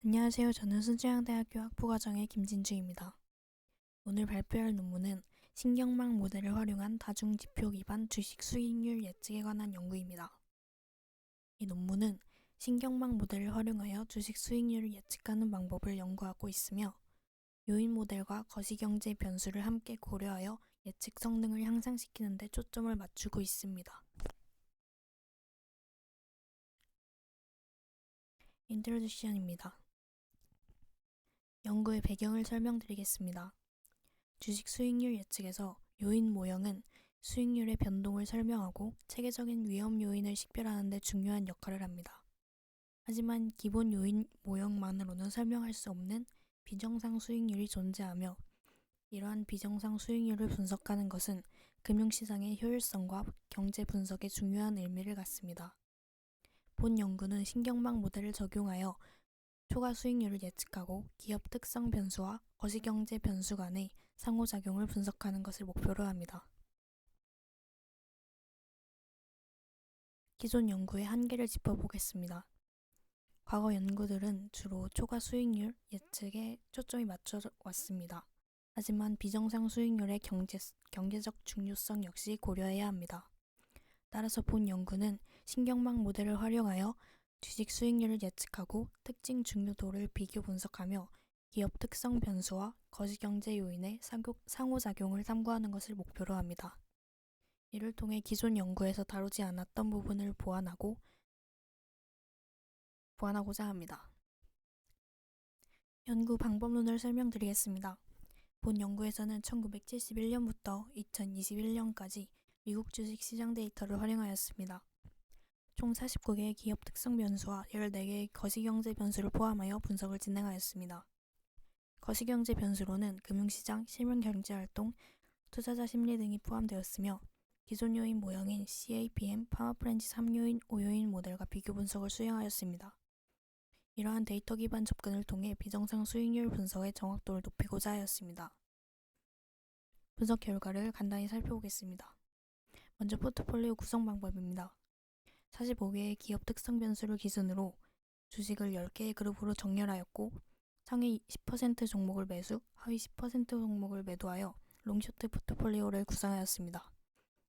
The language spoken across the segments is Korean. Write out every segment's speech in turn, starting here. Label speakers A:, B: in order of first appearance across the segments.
A: 안녕하세요. 저는 순천향대학교 학부과정의 김진주입니다. 오늘 발표할 논문은 신경망 모델을 활용한 다중지표 기반 주식 수익률 예측에 관한 연구입니다. 이 논문은 신경망 모델을 활용하여 주식 수익률을 예측하는 방법을 연구하고 있으며 요인 모델과 거시경제 변수를 함께 고려하여 예측 성능을 향상시키는 데 초점을 맞추고 있습니다. 인트로덕션입니다. 연구의 배경을 설명드리겠습니다. 주식 수익률 예측에서 요인 모형은 수익률의 변동을 설명하고 체계적인 위험 요인을 식별하는 데 중요한 역할을 합니다. 하지만 기본 요인 모형만으로는 설명할 수 없는 비정상 수익률이 존재하며 이러한 비정상 수익률을 분석하는 것은 금융시장의 효율성과 경제 분석에 중요한 의미를 갖습니다. 본 연구는 신경망 모델을 적용하여 초과 수익률을 예측하고 기업 특성 변수와 거시경제 변수 간의 상호작용을 분석하는 것을 목표로 합니다. 기존 연구의 한계를 짚어보겠습니다. 과거 연구들은 주로 초과 수익률 예측에 초점이 맞춰 왔습니다. 하지만 비정상 수익률의 경제적 중요성 역시 고려해야 합니다. 따라서 본 연구는 신경망 모델을 활용하여 주식 수익률을 예측하고 특징 중요도를 비교 분석하며 기업 특성 변수와 거시경제 요인의 상호작용을 탐구하는 것을 목표로 합니다. 이를 통해 기존 연구에서 다루지 않았던 부분을 보완하고자 합니다. 연구 방법론을 설명드리겠습니다. 본 연구에서는 1971년부터 2021년까지 미국 주식시장 데이터를 활용하였습니다. 총 49개의 기업 특성 변수와 14개의 거시경제 변수를 포함하여 분석을 진행하였습니다. 거시경제 변수로는 금융시장, 실물경제활동, 투자자 심리 등이 포함되었으며 기존 요인 모형인 CAPM, 파마프렌치 3요인, 5요인 모델과 비교 분석을 수행하였습니다. 이러한 데이터 기반 접근을 통해 비정상 수익률 분석의 정확도를 높이고자 하였습니다. 분석 결과를 간단히 살펴보겠습니다. 먼저 포트폴리오 구성 방법입니다. 45개의 기업 특성 변수를 기준으로 주식을 10개의 그룹으로 정렬하였고 상위 10% 종목을 매수, 하위 10% 종목을 매도하여 롱쇼트 포트폴리오를 구성하였습니다.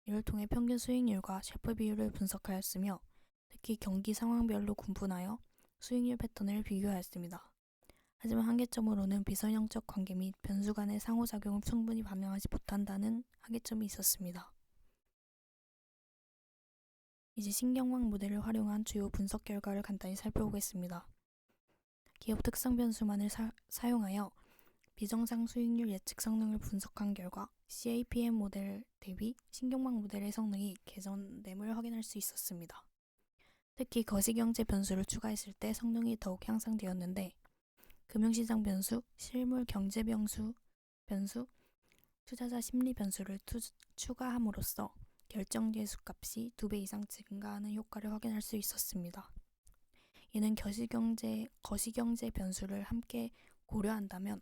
A: 이를 통해 평균 수익률과 셰프 비율을 분석하였으며 특히 경기 상황별로 구분하여 수익률 패턴을 비교하였습니다. 하지만 한계점으로는 비선형적 관계 및 변수 간의 상호작용을 충분히 반영하지 못한다는 한계점이 있었습니다. 이제 신경망 모델을 활용한 주요 분석 결과를 간단히 살펴보겠습니다. 기업 특성 변수만을 사용하여 비정상 수익률 예측 성능을 분석한 결과 CAPM 모델 대비 신경망 모델의 성능이 개선됨을 확인할 수 있었습니다. 특히 거시경제 변수를 추가했을 때 성능이 더욱 향상되었는데 금융시장 변수, 실물 경제 변수, 투자자 심리 변수를 추가함으로써 결정재수 값이 2배 이상 증가하는 효과를 확인할 수 있었습니다. 이는 거시경제 변수를 함께 고려한다면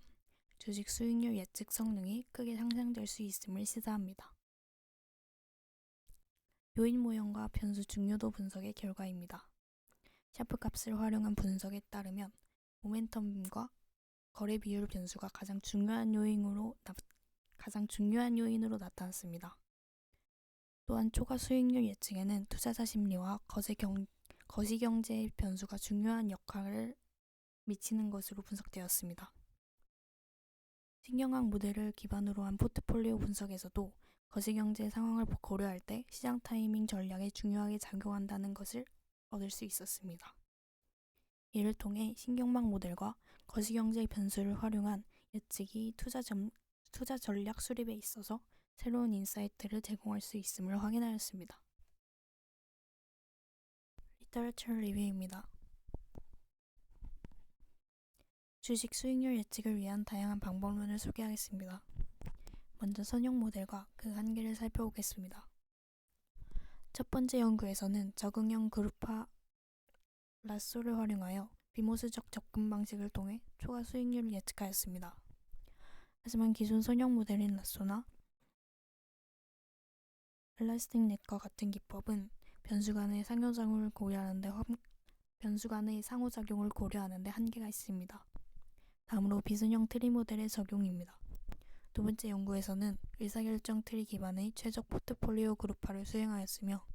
A: 주식 수익률 예측 성능이 크게 향상될 수 있음을 시사합니다. 요인 모형과 변수 중요도 분석의 결과입니다. 샤프 값을 활용한 분석에 따르면 모멘텀과 거래 비율 변수가 가장 중요한 요인으로 나타났습니다. 또한 초과 수익률 예측에는 투자자 심리와 거시경제 변수가 중요한 역할을 미치는 것으로 분석되었습니다. 신경망 모델을 기반으로 한 포트폴리오 분석에서도 거시경제 상황을 고려할 때 시장 타이밍 전략에 중요하게 작용한다는 것을 얻을 수 있었습니다. 이를 통해 신경망 모델과 거시경제 변수를 활용한 예측이 투자 전략 수립에 있어서 새로운 인사이트를 제공할 수 있음을 확인하였습니다. 리터처 리뷰입니다. 주식 수익률 예측을 위한 다양한 방법론을 소개하겠습니다. 먼저 선형 모델과 그 한계를 살펴보겠습니다. 첫 번째 연구에서는 적응형 그룹화 라쏘를 활용하여 비모수적 접근 방식을 통해 초과 수익률을 예측하였습니다. 하지만 기존 선형 모델인 라쏘나 엘라스틱 넷과 같은 기법은 변수 간의 상호작용을 고려하는 데 변수 간의 상호작용을 고려하는 데 한계가 있습니다. 다음으로 비순형 트리 모델의 적용입니다. 두 번째 연구에서는 의사결정 트리 기반의 최적 포트폴리오 그룹화를 수행하였으며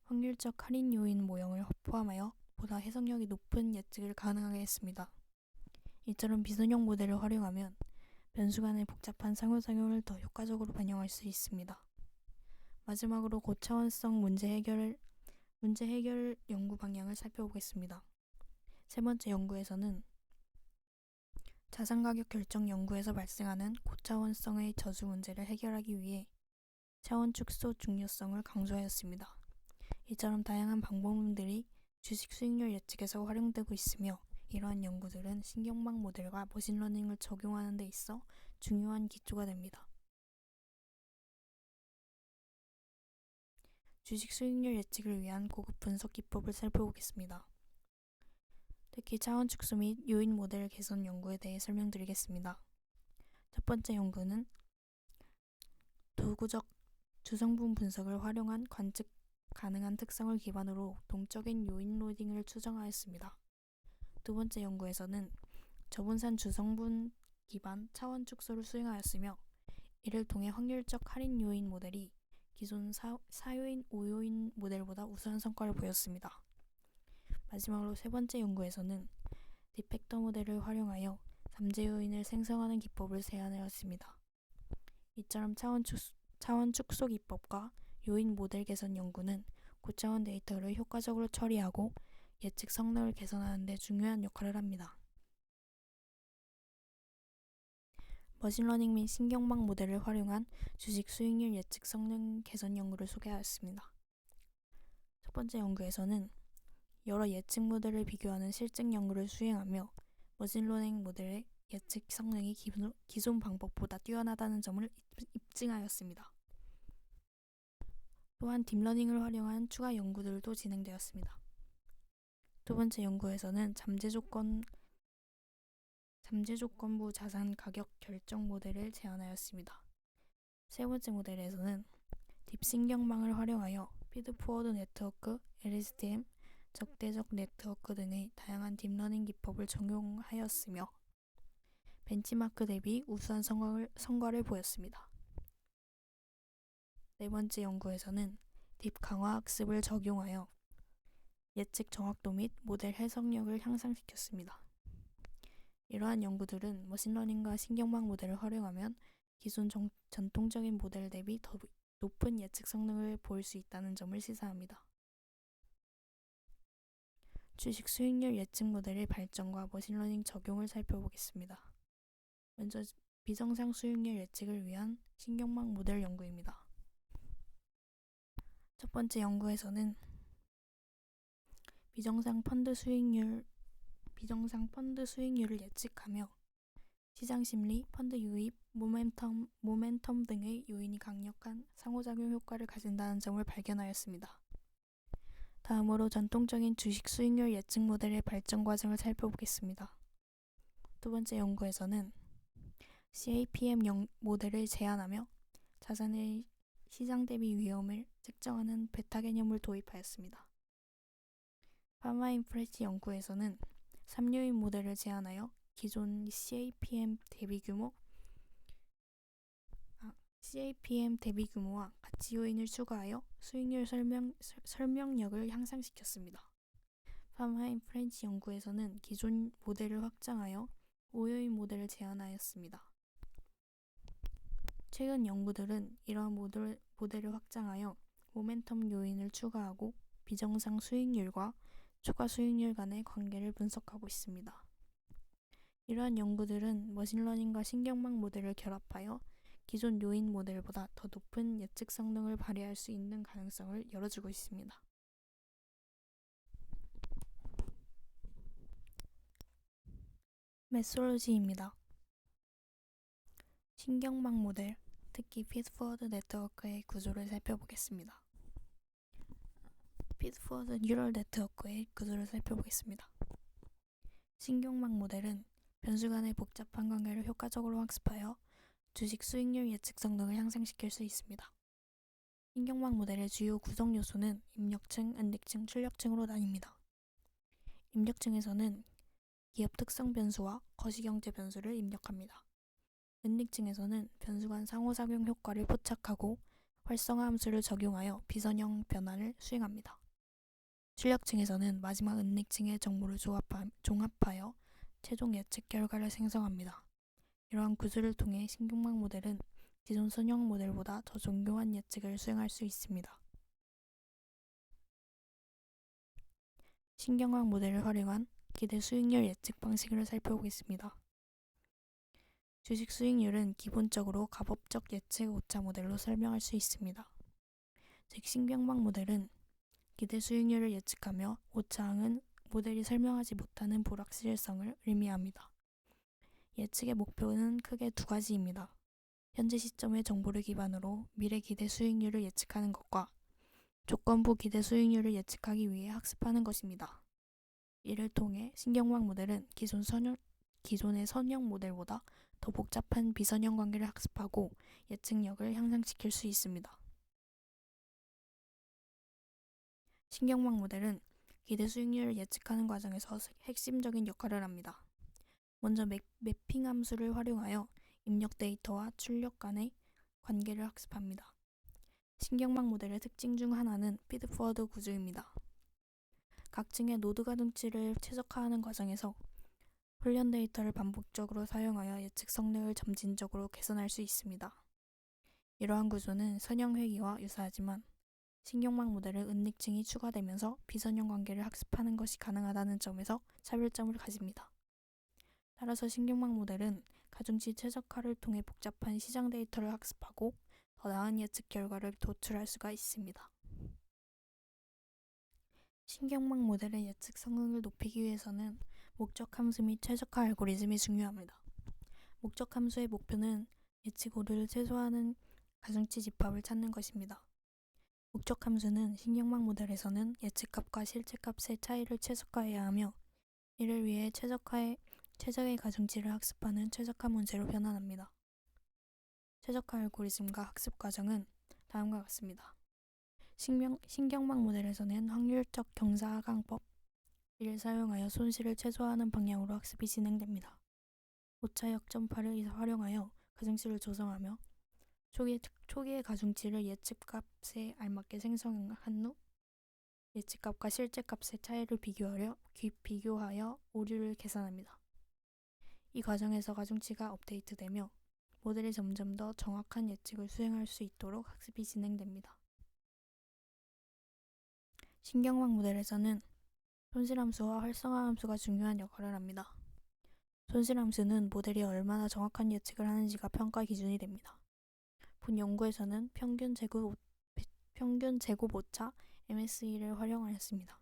A: 확률적 할인 요인 모형을 포함하여 보다 해석력이 높은 예측을 가능하게 했습니다. 이처럼 비순형 모델을 활용하면 변수 간의 복잡한 상호작용을 더 효과적으로 반영할 수 있습니다. 마지막으로 고차원성 문제 해결 연구 방향을 살펴보겠습니다. 세 번째 연구에서는 자산가격 결정 연구에서 발생하는 고차원성의 저수 문제를 해결하기 위해 차원 축소 중요성을 강조하였습니다. 이처럼 다양한 방법론들이 주식 수익률 예측에서 활용되고 있으며 이러한 연구들은 신경망 모델과 머신러닝을 적용하는 데 있어 중요한 기초가 됩니다. 주식 수익률 예측을 위한 고급 분석 기법을 살펴보겠습니다. 특히 차원 축소 및 요인 모델 개선 연구에 대해 설명드리겠습니다. 첫 번째 연구는 도구적 주성분 분석을 활용한 관측 가능한 특성을 기반으로 동적인 요인 로딩을 추정하였습니다. 두 번째 연구에서는 저분산 주성분 기반 차원 축소를 수행하였으며 이를 통해 확률적 할인 요인 모델이 기존 4요인, 5요인 모델보다 우수한 성과를 보였습니다. 마지막으로 세 번째 연구에서는 디펙터 모델을 활용하여 잠재 요인을 생성하는 기법을 제안하였습니다. 이처럼 차원 축소 기법과 요인 모델 개선 연구는 고차원 데이터를 효과적으로 처리하고 예측 성능을 개선하는 데 중요한 역할을 합니다. 머신러닝 및 신경망 모델을 활용한 주식 수익률 예측 성능 개선 연구를 소개하였습니다. 첫 번째 연구에서는 여러 예측 모델을 비교하는 실증 연구를 수행하며 머신러닝 모델의 예측 성능이 기존 방법보다 뛰어나다는 점을 입증하였습니다. 또한 딥러닝을 활용한 추가 연구들도 진행되었습니다. 두 번째 연구에서는 잠재 조건부 자산 가격 결정 모델을 제안하였습니다. 세 번째 모델에서는 딥신경망을 활용하여 피드포워드 네트워크, LSTM, 적대적 네트워크 등의 다양한 딥러닝 기법을 적용하였으며 벤치마크 대비 우수한 성과를 보였습니다. 네 번째 연구에서는 딥 강화 학습을 적용하여 예측 정확도 및 모델 해석력을 향상시켰습니다. 이러한 연구들은 머신러닝과 신경망 모델을 활용하면 기존 전통적인 모델 대비 더 높은 예측 성능을 보일 수 있다는 점을 시사합니다. 주식 수익률 예측 모델의 발전과 머신러닝 적용을 살펴보겠습니다. 먼저 비정상 수익률 예측을 위한 신경망 모델 연구입니다. 첫 번째 연구에서는 비정상 펀드 수익률을 예측하며 시장 심리, 펀드 유입, 모멘텀 등의 요인이 강력한 상호작용 효과를 가진다는 점을 발견하였습니다. 다음으로 전통적인 주식 수익률 예측 모델의 발전 과정을 살펴보겠습니다. 두 번째 연구에서는 CAPM 모델을 제안하며 자산의 시장 대비 위험을 측정하는 베타 개념을 도입하였습니다. 파마인프레시 연구에서는 3요인 모델을 제안하여 기존 CAPM 대비 규모와 가치 요인을 추가하여 수익률 설명력을 향상시켰습니다. 파마인프레시 연구에서는 기존 모델을 확장하여 5요인 모델을 제안하였습니다. 최근 연구들은 이러한 모델을 확장하여 모멘텀 요인을 추가하고 비정상 수익률과 추가 수익률 간의 관계를 분석하고 있습니다. 이러한 연구들은 머신러닝과 신경망 모델을 결합하여 기존 요인 모델보다 더 높은 예측 성능을 발휘할 수 있는 가능성을 열어주고 있습니다. 메소로지입니다. 신경망 모델, 특히 피드포워드 네트워크의 구조를 살펴보겠습니다. 피드포워드 뉴럴 네트워크의 구조를 살펴보겠습니다. 신경망 모델은 변수 간의 복잡한 관계를 효과적으로 학습하여 주식 수익률 예측 성능을 향상시킬 수 있습니다. 신경망 모델의 주요 구성 요소는 입력층, 은닉층, 출력층으로 나뉩니다. 입력층에서는 기업 특성 변수와 거시경제 변수를 입력합니다. 은닉층에서는 변수 간 상호작용 효과를 포착하고 활성화 함수를 적용하여 비선형 변환을 수행합니다. 출력층에서는 마지막 은닉층의 정보를 종합하여 최종 예측 결과를 생성합니다. 이러한 구조를 통해 신경망 모델은 기존 선형 모델보다 더 정교한 예측을 수행할 수 있습니다. 신경망 모델을 활용한 기대 수익률 예측 방식을 살펴보겠습니다. 주식 수익률은 기본적으로 가법적 예측 오차 모델로 설명할 수 있습니다. 즉 신경망 모델은 기대 수익률을 예측하며 오차항은 모델이 설명하지 못하는 불확실성을 의미합니다. 예측의 목표는 크게 두 가지입니다. 현재 시점의 정보를 기반으로 미래 기대 수익률을 예측하는 것과 조건부 기대 수익률을 예측하기 위해 학습하는 것입니다. 이를 통해 신경망 모델은 기존의 선형 모델보다 더 복잡한 비선형 관계를 학습하고 예측력을 향상시킬 수 있습니다. 신경망 모델은 기대 수익률을 예측하는 과정에서 핵심적인 역할을 합니다. 먼저 매핑 함수를 활용하여 입력 데이터와 출력 간의 관계를 학습합니다. 신경망 모델의 특징 중 하나는 피드포워드 구조입니다. 각 층의 노드 가중치를 최적화하는 과정에서 훈련 데이터를 반복적으로 사용하여 예측 성능을 점진적으로 개선할 수 있습니다. 이러한 구조는 선형 회귀와 유사하지만 신경망 모델은 은닉층이 추가되면서 비선형 관계를 학습하는 것이 가능하다는 점에서 차별점을 가집니다. 따라서 신경망 모델은 가중치 최적화를 통해 복잡한 시장 데이터를 학습하고 더 나은 예측 결과를 도출할 수가 있습니다. 신경망 모델의 예측 성능을 높이기 위해서는 목적 함수 및 최적화 알고리즘이 중요합니다. 목적 함수의 목표는 예측 오류를 최소화하는 가중치 집합을 찾는 것입니다. 목적 함수는 신경망 모델에서는 예측값과 실제값의 차이를 최적화해야 하며 이를 위해 최적의 가중치를 학습하는 최적화 문제로 변환합니다. 최적화 알고리즘과 학습 과정은 다음과 같습니다. 신경망 모델에서는 확률적 경사하강법 이를 사용하여 손실을 최소화하는 방향으로 학습이 진행됩니다. 오차 역전파를 활용하여 가중치를 조성하며 초기의 가중치를 예측값에 알맞게 생성한 후 예측값과 실제값의 차이를 비교하여 오류를 계산합니다. 이 과정에서 가중치가 업데이트되며 모델이 점점 더 정확한 예측을 수행할 수 있도록 학습이 진행됩니다. 신경망 모델에서는 손실함수와 활성화함수가 중요한 역할을 합니다. 손실함수는 모델이 얼마나 정확한 예측을 하는지가 평가 기준이 됩니다. 본 연구에서는 평균 제곱 오차 MSE를 활용하였습니다.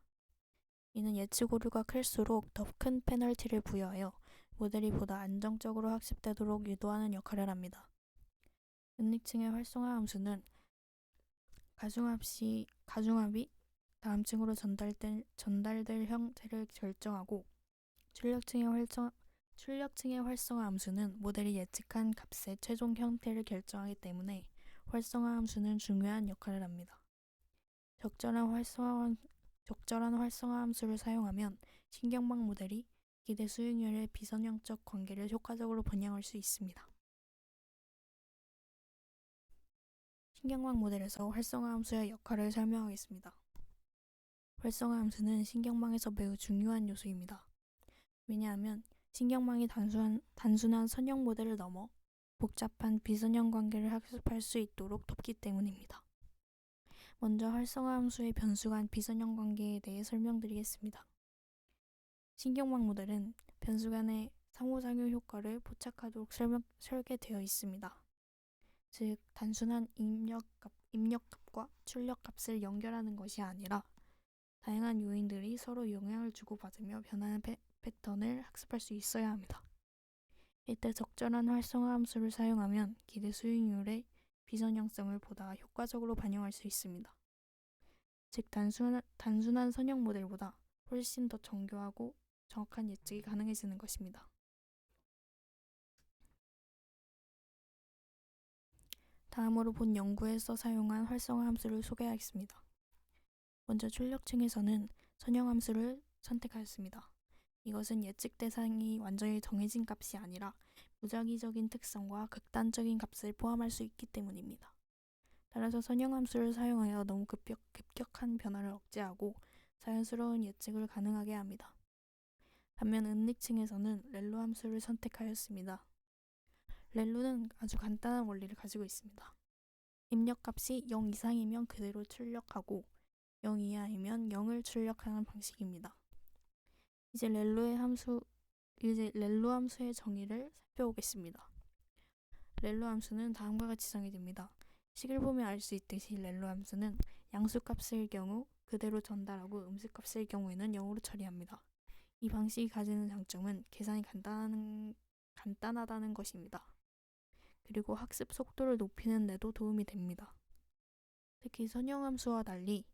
A: 이는 예측 오류가 클수록 더 큰 페널티를 부여하여 모델이 보다 안정적으로 학습되도록 유도하는 역할을 합니다. 은닉층의 활성화 함수는 가중합이 다음 층으로 전달될 형태를 결정하고 출력층의 활성화 함수는 모델이 예측한 값의 최종 형태를 결정하기 때문에 활성화 함수는 중요한 역할을 합니다. 적절한 활성화 함수를 사용하면 신경망 모델이 기대 수익률의 비선형적 관계를 효과적으로 번영할 수 있습니다. 신경망 모델에서 활성화 함수의 역할을 설명하겠습니다. 활성화 함수는 신경망에서 매우 중요한 요소입니다. 왜냐하면 신경망이 단순한 선형 모델을 넘어 복잡한 비선형 관계를 학습할 수 있도록 돕기 때문입니다. 먼저 활성화 함수의 변수 간 비선형 관계에 대해 설명드리겠습니다. 신경망 모델은 변수 간의 상호작용 효과를 포착하도록 설계되어 있습니다. 즉, 단순한 입력값과 출력값을 연결하는 것이 아니라 다양한 요인들이 서로 영향을 주고받으며 변하는 패턴을 학습할 수 있어야 합니다. 이때 적절한 활성화 함수를 사용하면 기대 수익률의 비선형성을 보다 효과적으로 반영할 수 있습니다. 즉, 단순한 선형 모델보다 훨씬 더 정교하고 정확한 예측이 가능해지는 것입니다. 다음으로 본 연구에서 사용한 활성화 함수를 소개하겠습니다. 먼저 출력층에서는 선형 함수를 선택하였습니다. 이것은 예측 대상이 완전히 정해진 값이 아니라 무작위적인 특성과 극단적인 값을 포함할 수 있기 때문입니다. 따라서 선형함수를 사용하여 너무 급격한 변화를 억제하고 자연스러운 예측을 가능하게 합니다. 반면 은닉층에서는 렐로 함수를 선택하였습니다. 렐로는 아주 간단한 원리를 가지고 있습니다. 입력값이 0 이상이면 그대로 출력하고 0 이하이면 0을 출력하는 방식입니다. 이제 렐로 함수의 정의를 살펴보겠습니다. 렐로 함수는 다음과 같이 정의됩니다. 식을 보면 알 수 있듯이 렐로 함수는 양수값일 경우 그대로 전달하고 음수값일 경우에는 0으로 처리합니다. 이 방식이 가지는 장점은 계산이 간단하다는 것입니다. 그리고 학습 속도를 높이는 데도 도움이 됩니다. 특히 선형함수와 달리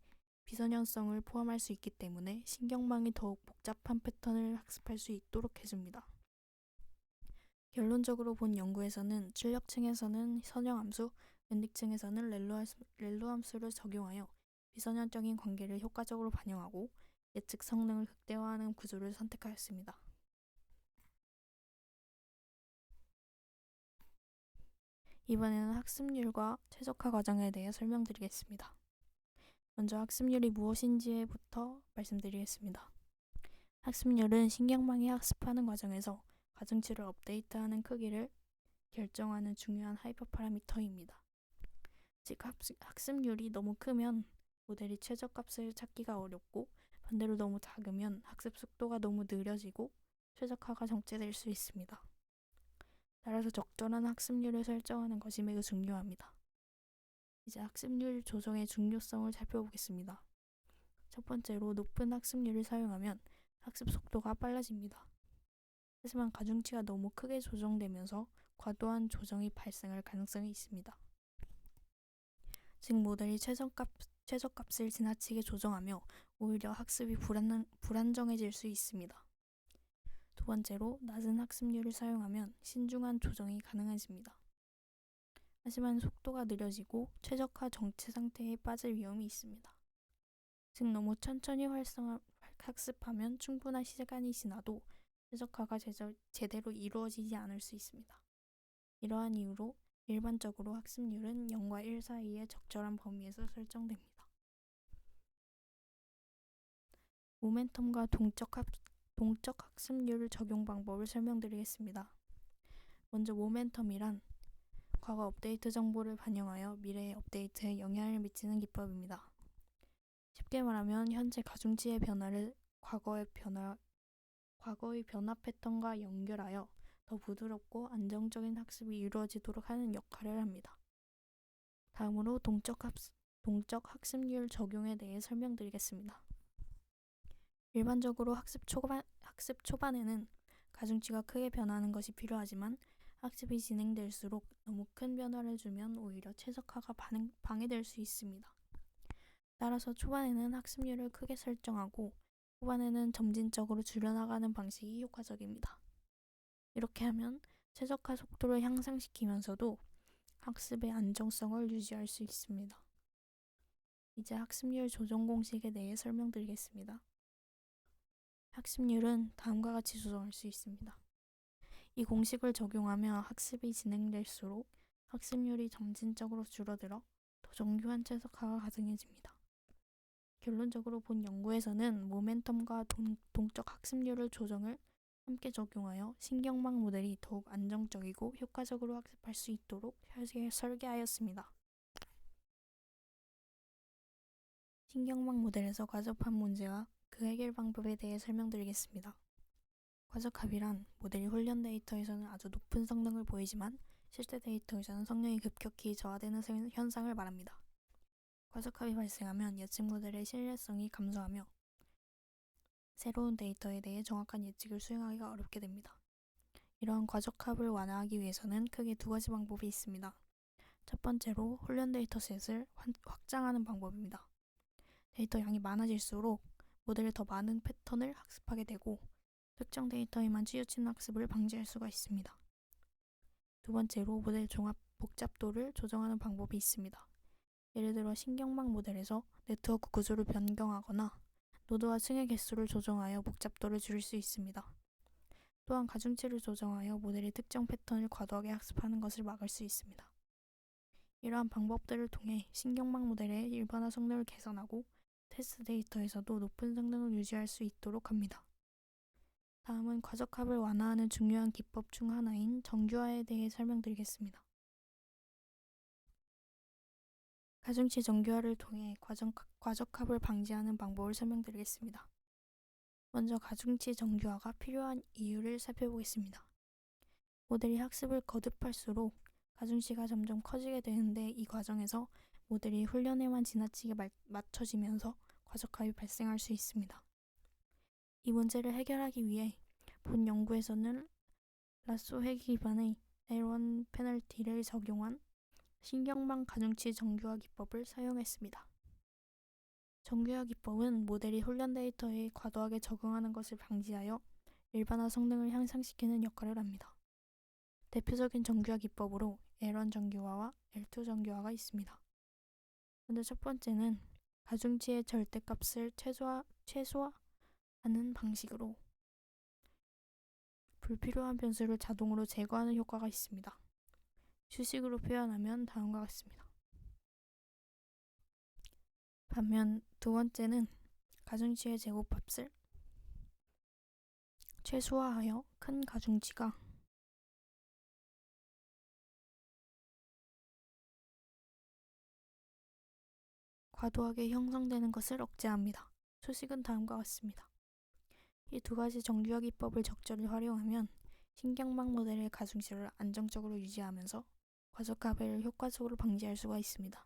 A: 비선형성을 포함할 수 있기 때문에 신경망이 더욱 복잡한 패턴을 학습할 수 있도록 해줍니다. 결론적으로 본 연구에서는 출력층에서는 선형함수, 은닉층에서는 렐로 함수를 적용하여 비선형적인 관계를 효과적으로 반영하고 예측 성능을 극대화하는 구조를 선택하였습니다. 이번에는 학습률과 최적화 과정에 대해 설명드리겠습니다. 먼저 학습률이 무엇인지부터 말씀드리겠습니다. 학습률은 신경망이 학습하는 과정에서 가중치를 업데이트하는 크기를 결정하는 중요한 하이퍼 파라미터입니다. 즉 학습률이 너무 크면 모델이 최저값을 찾기가 어렵고 반대로 너무 작으면 학습 속도가 너무 느려지고 최적화가 정체될 수 있습니다. 따라서 적절한 학습률을 설정하는 것이 매우 중요합니다. 이제 학습률 조정의 중요성을 살펴보겠습니다. 첫 번째로 높은 학습률을 사용하면 학습 속도가 빨라집니다. 하지만 가중치가 너무 크게 조정되면서 과도한 조정이 발생할 가능성이 있습니다. 즉 모델이 최저값을 지나치게 조정하며 오히려 학습이 불안정해질 수 있습니다. 두 번째로 낮은 학습률을 사용하면 신중한 조정이 가능해집니다. 하지만 속도가 느려지고 최적화 정체 상태에 빠질 위험이 있습니다. 즉 너무 천천히 학습하면 충분한 시간이 지나도 최적화가 제대로 이루어지지 않을 수 있습니다. 이러한 이유로 일반적으로 학습률은 0과 1 사이의 적절한 범위에서 설정됩니다. 모멘텀과 동적 학습률 적용 방법을 설명드리겠습니다. 먼저 모멘텀이란 과거 업데이트 정보를 반영하여 미래의 업데이트에 영향을 미치는 기법입니다. 쉽게 말하면 현재 가중치의 변화를 과거의 변화 패턴과 연결하여 더 부드럽고 안정적인 학습이 이루어지도록 하는 역할을 합니다. 다음으로 동적 학습률 적용에 대해 설명드리겠습니다. 일반적으로 학습 초반에는 가중치가 크게 변하는 것이 필요하지만 학습이 진행될수록 너무 큰 변화를 주면 오히려 최적화가 방해될 수 있습니다. 따라서 초반에는 학습률을 크게 설정하고 후반에는 점진적으로 줄여나가는 방식이 효과적입니다. 이렇게 하면 최적화 속도를 향상시키면서도 학습의 안정성을 유지할 수 있습니다. 이제 학습률 조정 공식에 대해 설명드리겠습니다. 학습률은 다음과 같이 조정할 수 있습니다. 이 공식을 적용하며 학습이 진행될수록 학습률이 점진적으로 줄어들어 더 정교한 최적화가 가능해집니다. 결론적으로 본 연구에서는 모멘텀과 동적 학습률을 조정을 함께 적용하여 신경망 모델이 더욱 안정적이고 효과적으로 학습할 수 있도록 설계하였습니다. 신경망 모델에서 과접한 문제와 그 해결 방법에 대해 설명드리겠습니다. 과적합이란 모델이 훈련 데이터에서는 아주 높은 성능을 보이지만 실제 데이터에서는 성능이 급격히 저하되는 현상을 말합니다. 과적합이 발생하면 예측 모델의 신뢰성이 감소하며 새로운 데이터에 대해 정확한 예측을 수행하기가 어렵게 됩니다. 이러한 과적합을 완화하기 위해서는 크게 두 가지 방법이 있습니다. 첫 번째로 훈련 데이터셋을 확장하는 방법입니다. 데이터 양이 많아질수록 모델이 더 많은 패턴을 학습하게 되고 특정 데이터에만 치우치는 학습을 방지할 수가 있습니다. 두 번째로 모델 종합 복잡도를 조정하는 방법이 있습니다. 예를 들어 신경망 모델에서 네트워크 구조를 변경하거나 노드와 층의 개수를 조정하여 복잡도를 줄일 수 있습니다. 또한 가중치를 조정하여 모델의 특정 패턴을 과도하게 학습하는 것을 막을 수 있습니다. 이러한 방법들을 통해 신경망 모델의 일반화 성능을 개선하고 테스트 데이터에서도 높은 성능을 유지할 수 있도록 합니다. 다음은 과적합을 완화하는 중요한 기법 중 하나인 정규화에 대해 설명드리겠습니다. 가중치 정규화를 통해 과적합을 방지하는 방법을 설명드리겠습니다. 먼저 가중치 정규화가 필요한 이유를 살펴보겠습니다. 모델이 학습을 거듭할수록 가중치가 점점 커지게 되는데 이 과정에서 모델이 훈련에만 지나치게 맞춰지면서 과적합이 발생할 수 있습니다. 이 문제를 해결하기 위해 본 연구에서는 라쏘 회귀 기반의 L1 페널티를 적용한 신경망 가중치 정규화 기법을 사용했습니다. 정규화 기법은 모델이 훈련 데이터에 과도하게 적응하는 것을 방지하여 일반화 성능을 향상시키는 역할을 합니다. 대표적인 정규화 기법으로 L1 정규화와 L2 정규화가 있습니다. 먼저 첫 번째는 가중치의 절대값을 최소화하는 방식으로 불필요한 변수를 자동으로 제거하는 효과가 있습니다. 수식으로 표현하면 다음과 같습니다. 반면 두 번째는 가중치의 제곱값을 최소화하여 큰 가중치가 과도하게 형성되는 것을 억제합니다. 수식은 다음과 같습니다. 이 두 가지 정규화 기법을 적절히 활용하면 신경망 모델의 가중치를 안정적으로 유지하면서 과적합을 효과적으로 방지할 수가 있습니다.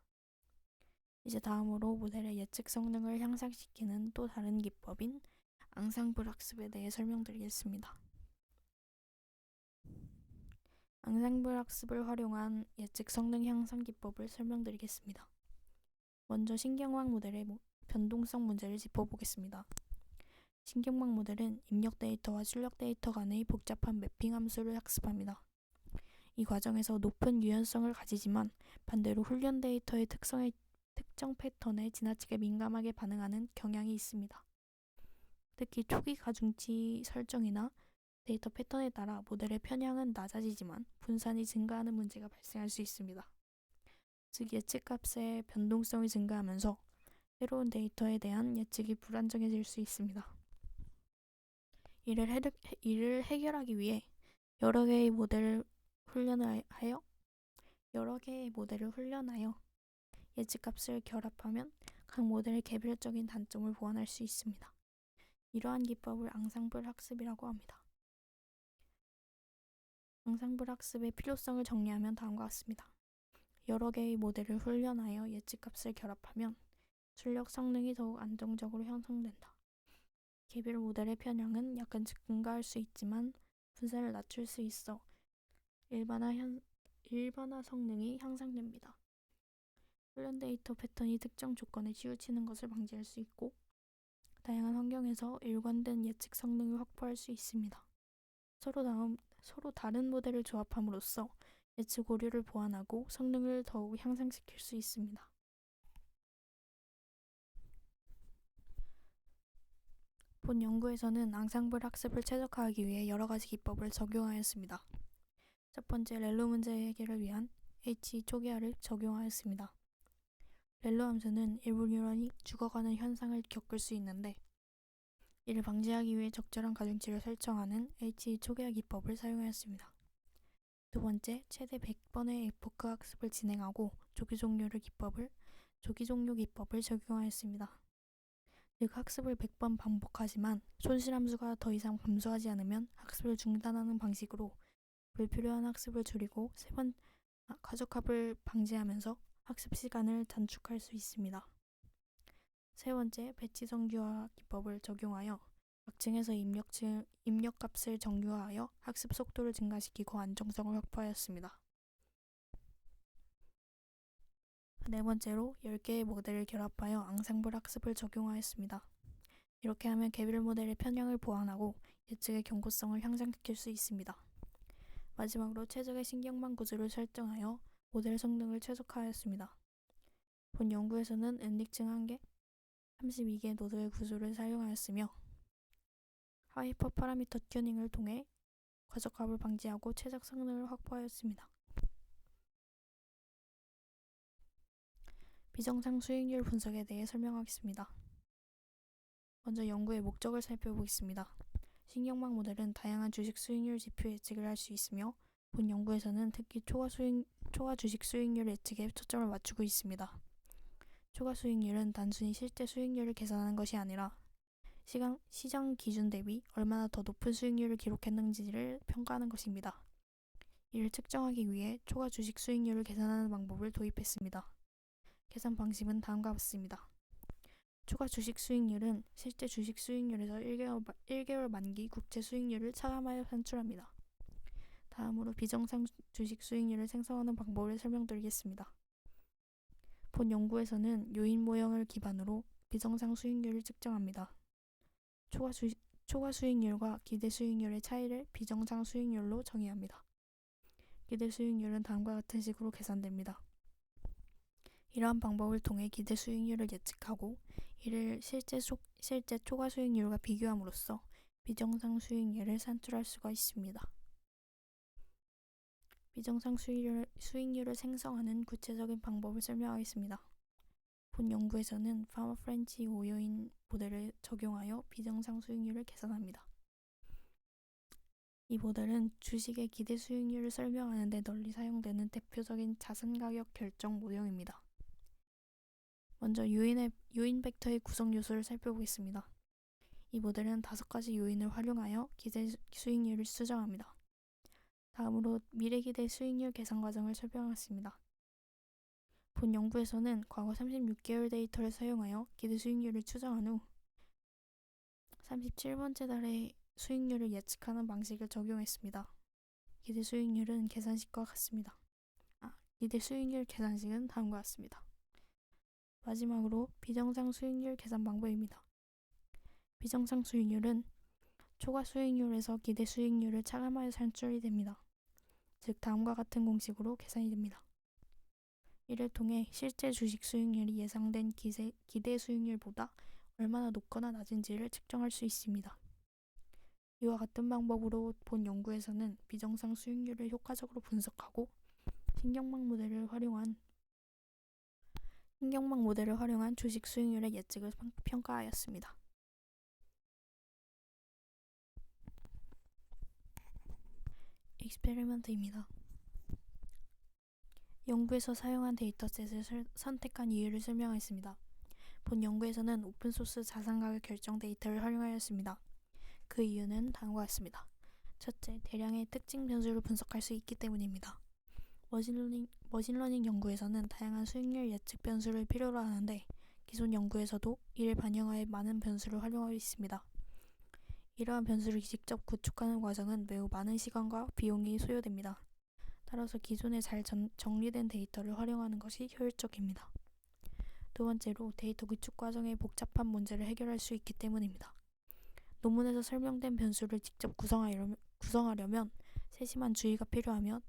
A: 이제 다음으로 모델의 예측 성능을 향상시키는 또 다른 기법인 앙상블 학습에 대해 설명드리겠습니다. 앙상블 학습을 활용한 예측 성능 향상 기법을 설명드리겠습니다. 먼저 신경망 모델의 변동성 문제를 짚어보겠습니다. 신경망 모델은 입력 데이터와 출력 데이터 간의 복잡한 매핑 함수를 학습합니다. 이 과정에서 높은 유연성을 가지지만 반대로 훈련 데이터의 특정 패턴에 지나치게 민감하게 반응하는 경향이 있습니다. 특히 초기 가중치 설정이나 데이터 패턴에 따라 모델의 편향은 낮아지지만 분산이 증가하는 문제가 발생할 수 있습니다. 즉 예측값의 변동성이 증가하면서 새로운 데이터에 대한 예측이 불안정해질 수 있습니다. 이를 해결하기 위해 여러 개의 모델을 훈련하여 예측값을 결합하면 각 모델의 개별적인 단점을 보완할 수 있습니다. 이러한 기법을 앙상블 학습이라고 합니다. 앙상블 학습의 필요성을 정리하면 다음과 같습니다. 여러 개의 모델을 훈련하여 예측값을 결합하면 출력 성능이 더욱 안정적으로 형성된다. 개별 모델의 편향은 약간 증가할 수 있지만 분산을 낮출 수 있어 일반화 성능이 향상됩니다. 훈련 데이터 패턴이 특정 조건에 치우치는 것을 방지할 수 있고 다양한 환경에서 일관된 예측 성능을 확보할 수 있습니다. 서로 다른 모델을 조합함으로써 예측 오류를 보완하고 성능을 더욱 향상시킬 수 있습니다. 본 연구에서는 앙상블 학습을 최적화하기 위해 여러 가지 기법을 적용하였습니다. 첫 번째, 렐로 문제 해결을 위한 H 초기화를 적용하였습니다. 렐로 함수는 일부 뉴런이 죽어가는 현상을 겪을 수 있는데 이를 방지하기 위해 적절한 가중치를 설정하는 H 초기화 기법을 사용하였습니다. 두 번째, 최대 100번의 에포크 학습을 진행하고 조기 종료 기법을 적용하였습니다. 즉 학습을 100번 반복하지만 손실 함수가 더 이상 감소하지 않으면 학습을 중단하는 방식으로 불필요한 학습을 줄이고 과적합을 방지하면서 학습 시간을 단축할 수 있습니다. 세 번째, 배치 정규화 기법을 적용하여 각 층에서 입력값을 정규화하여 학습 속도를 증가시키고 안정성을 확보하였습니다. 네 번째로 10개의 모델을 결합하여 앙상블 학습을 적용하였습니다. 이렇게 하면 개별 모델의 편향을 보완하고 예측의 경고성을 향상시킬 수 있습니다. 마지막으로 최적의 신경망 구조를 설정하여 모델 성능을 최적화하였습니다. 본 연구에서는 엔릭층 1개, 32개 노드의 구조를 사용하였으며 하이퍼 파라미터 튜닝을 통해 과적합을 방지하고 최적 성능을 확보하였습니다. 비정상 수익률 분석에 대해 설명하겠습니다. 먼저 연구의 목적을 살펴보겠습니다. 신경망 모델은 다양한 주식 수익률 지표 예측을 할 수 있으며 본 연구에서는 특히 초과 주식 수익률 예측에 초점을 맞추고 있습니다. 초과 수익률은 단순히 실제 수익률을 계산하는 것이 아니라 시장 기준 대비 얼마나 더 높은 수익률을 기록했는지를 평가하는 것입니다. 이를 측정하기 위해 초과 주식 수익률을 계산하는 방법을 도입했습니다. 계산 방식은 다음과 같습니다. 초과 주식 수익률은 실제 주식 수익률에서 1개월 만기 국채 수익률을 차감하여 산출합니다. 다음으로 비정상 주식 수익률을 생성하는 방법을 설명드리겠습니다. 본 연구에서는 요인 모형을 기반으로 비정상 수익률을 측정합니다. 초과 수익률과 기대 수익률의 차이를 비정상 수익률로 정의합니다. 기대 수익률은 다음과 같은 식으로 계산됩니다. 이러한 방법을 통해 기대 수익률을 예측하고 이를 실제 초과 수익률과 비교함으로써 비정상 수익률을 산출할 수가 있습니다. 비정상 수익률을 생성하는 구체적인 방법을 설명하겠습니다. 본 연구에서는 파머 프렌치 5요인 모델을 적용하여 비정상 수익률을 계산합니다. 이 모델은 주식의 기대 수익률을 설명하는 데 널리 사용되는 대표적인 자산가격 결정 모형입니다. 먼저 요인 벡터의 구성 요소를 살펴보겠습니다. 이 모델은 5가지 요인을 활용하여 기대 수익률을 수정합니다. 다음으로 미래기대 수익률 계산 과정을 설명하겠습니다. 본 연구에서는 과거 36개월 데이터를 사용하여 기대 수익률을 추정한 후 37번째 달의 수익률을 예측하는 방식을 적용했습니다. 기대 수익률은 계산식과 같습니다. 기대 수익률 계산식은 다음과 같습니다. 마지막으로 비정상 수익률 계산 방법입니다. 비정상 수익률은 초과 수익률에서 기대 수익률을 차감하여 산출이 됩니다. 즉 다음과 같은 공식으로 계산이 됩니다. 이를 통해 실제 주식 수익률이 예상된 기대 수익률보다 얼마나 높거나 낮은지를 측정할 수 있습니다. 이와 같은 방법으로 본 연구에서는 비정상 수익률을 효과적으로 분석하고 신경망 모델을 활용한 주식 수익률의 예측을 평가하였습니다. 익스페리먼트입니다. 연구에서 사용한 데이터셋을 선택한 이유를 설명하겠습니다. 본 연구에서는 오픈소스 자산가격 결정 데이터를 활용하였습니다. 그 이유는 다음과 같습니다. 첫째, 대량의 특징 변수를 분석할 수 있기 때문입니다. 머신러닝 연구에서는 다양한 수익률 예측 변수를 필요로 하는데 기존 연구에서도 이를 반영하여 많은 변수를 활용하고 있습니다. 이러한 변수를 직접 구축하는 과정은 매우 많은 시간과 비용이 소요됩니다. 따라서 기존에 잘 정리된 데이터를 활용하는 것이 효율적입니다. 두 번째로 데이터 구축 과정의 복잡한 문제를 해결할 수 있기 때문입니다. 논문에서 설명된 변수를 직접 구성하려면 세심한 주의가 필요하며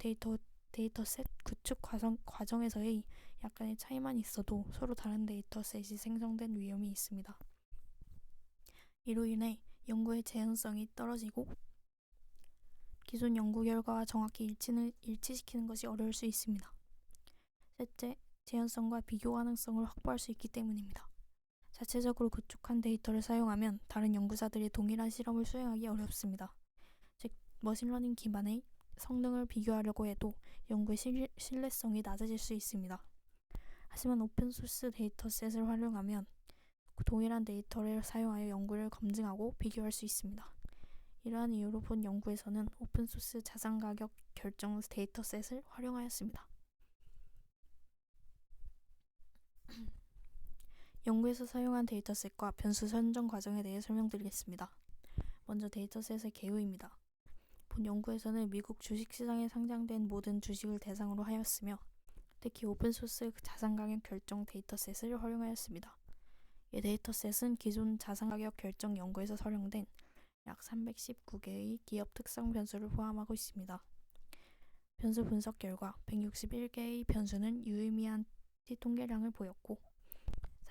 A: 데이터셋 구축 과정에서의 약간의 차이만 있어도 서로 다른 데이터셋이 생성된 위험이 있습니다. 이로 인해 연구의 재현성이 떨어지고 기존 연구 결과와 정확히 일치시키는 것이 어려울 수 있습니다. 셋째, 재현성과 비교 가능성을 확보할 수 있기 때문입니다. 자체적으로 구축한 데이터를 사용하면 다른 연구자들이 동일한 실험을 수행하기 어렵습니다. 즉, 머신러닝 기반의 성능을 비교하려고 해도 연구의 신뢰성이 낮아질 수 있습니다. 하지만 오픈소스 데이터셋을 활용하면 동일한 데이터를 사용하여 연구를 검증하고 비교할 수 있습니다. 이러한 이유로 본 연구에서는 오픈소스 자산가격 결정 데이터셋을 활용하였습니다. 연구에서 사용한 데이터셋과 변수 선정 과정에 대해 설명드리겠습니다. 먼저 데이터셋의 개요입니다. 본 연구에서는 미국 주식시장에 상장된 모든 주식을 대상으로 하였으며 특히 오픈소스 자산가격 결정 데이터셋을 활용하였습니다. 이 데이터셋은 기존 자산가격 결정 연구에서 활용된 약 319개의 기업 특성 변수를 포함하고 있습니다. 변수 분석 결과 161개의 변수는 유의미한 통계량을 보였고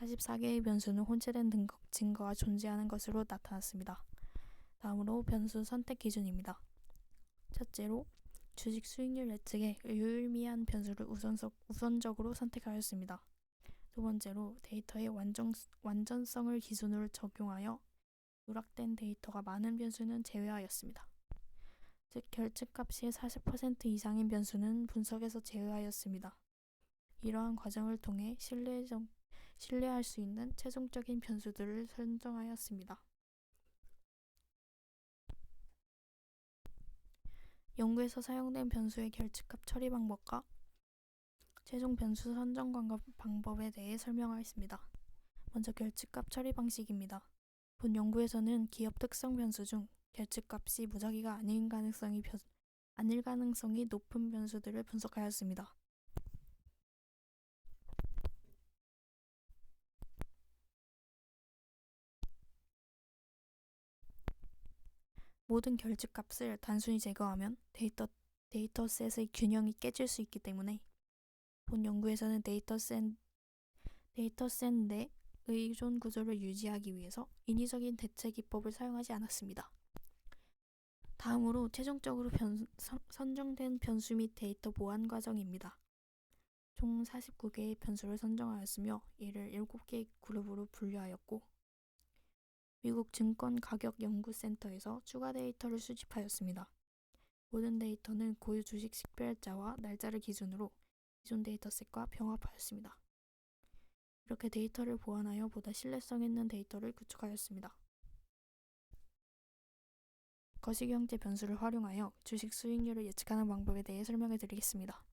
A: 44개의 변수는 혼재된 증거가 존재하는 것으로 나타났습니다. 다음으로 변수 선택 기준입니다. 첫째로 주식 수익률 예측에 유의미한 변수를 우선적으로 선택하였습니다. 두 번째로 데이터의 완전성을 기준으로 적용하여 누락된 데이터가 많은 변수는 제외하였습니다. 즉 결측값이 40% 이상인 변수는 분석에서 제외하였습니다. 이러한 과정을 통해 신뢰할 수 있는 최종적인 변수들을 선정하였습니다. 연구에서 사용된 변수의 결측값 처리 방법과 최종 변수 선정 방법에 대해 설명하겠습니다. 먼저 결측값 처리 방식입니다. 본 연구에서는 기업 특성 변수 중 결측값이 무작위가 아닐 가능성이 높은 변수들을 분석하였습니다. 모든 결측값을 단순히 제거하면 데이터셋의 균형이 깨질 수 있기 때문에 본 연구에서는 데이터셋 내 의존 구조를 유지하기 위해서 인위적인 대체 기법을 사용하지 않았습니다. 다음으로 최종적으로 선정된 변수 및 데이터 보안 과정입니다. 총 49개의 변수를 선정하였으며 이를 7개의 그룹으로 분류하였고 미국 증권가격연구센터에서 추가 데이터를 수집하였습니다. 모든 데이터는 고유 주식 식별자와 날짜를 기준으로 기존 데이터셋과 병합하였습니다. 이렇게 데이터를 보완하여 보다 신뢰성 있는 데이터를 구축하였습니다. 거시경제 변수를 활용하여 주식 수익률을 예측하는 방법에 대해 설명해 드리겠습니다.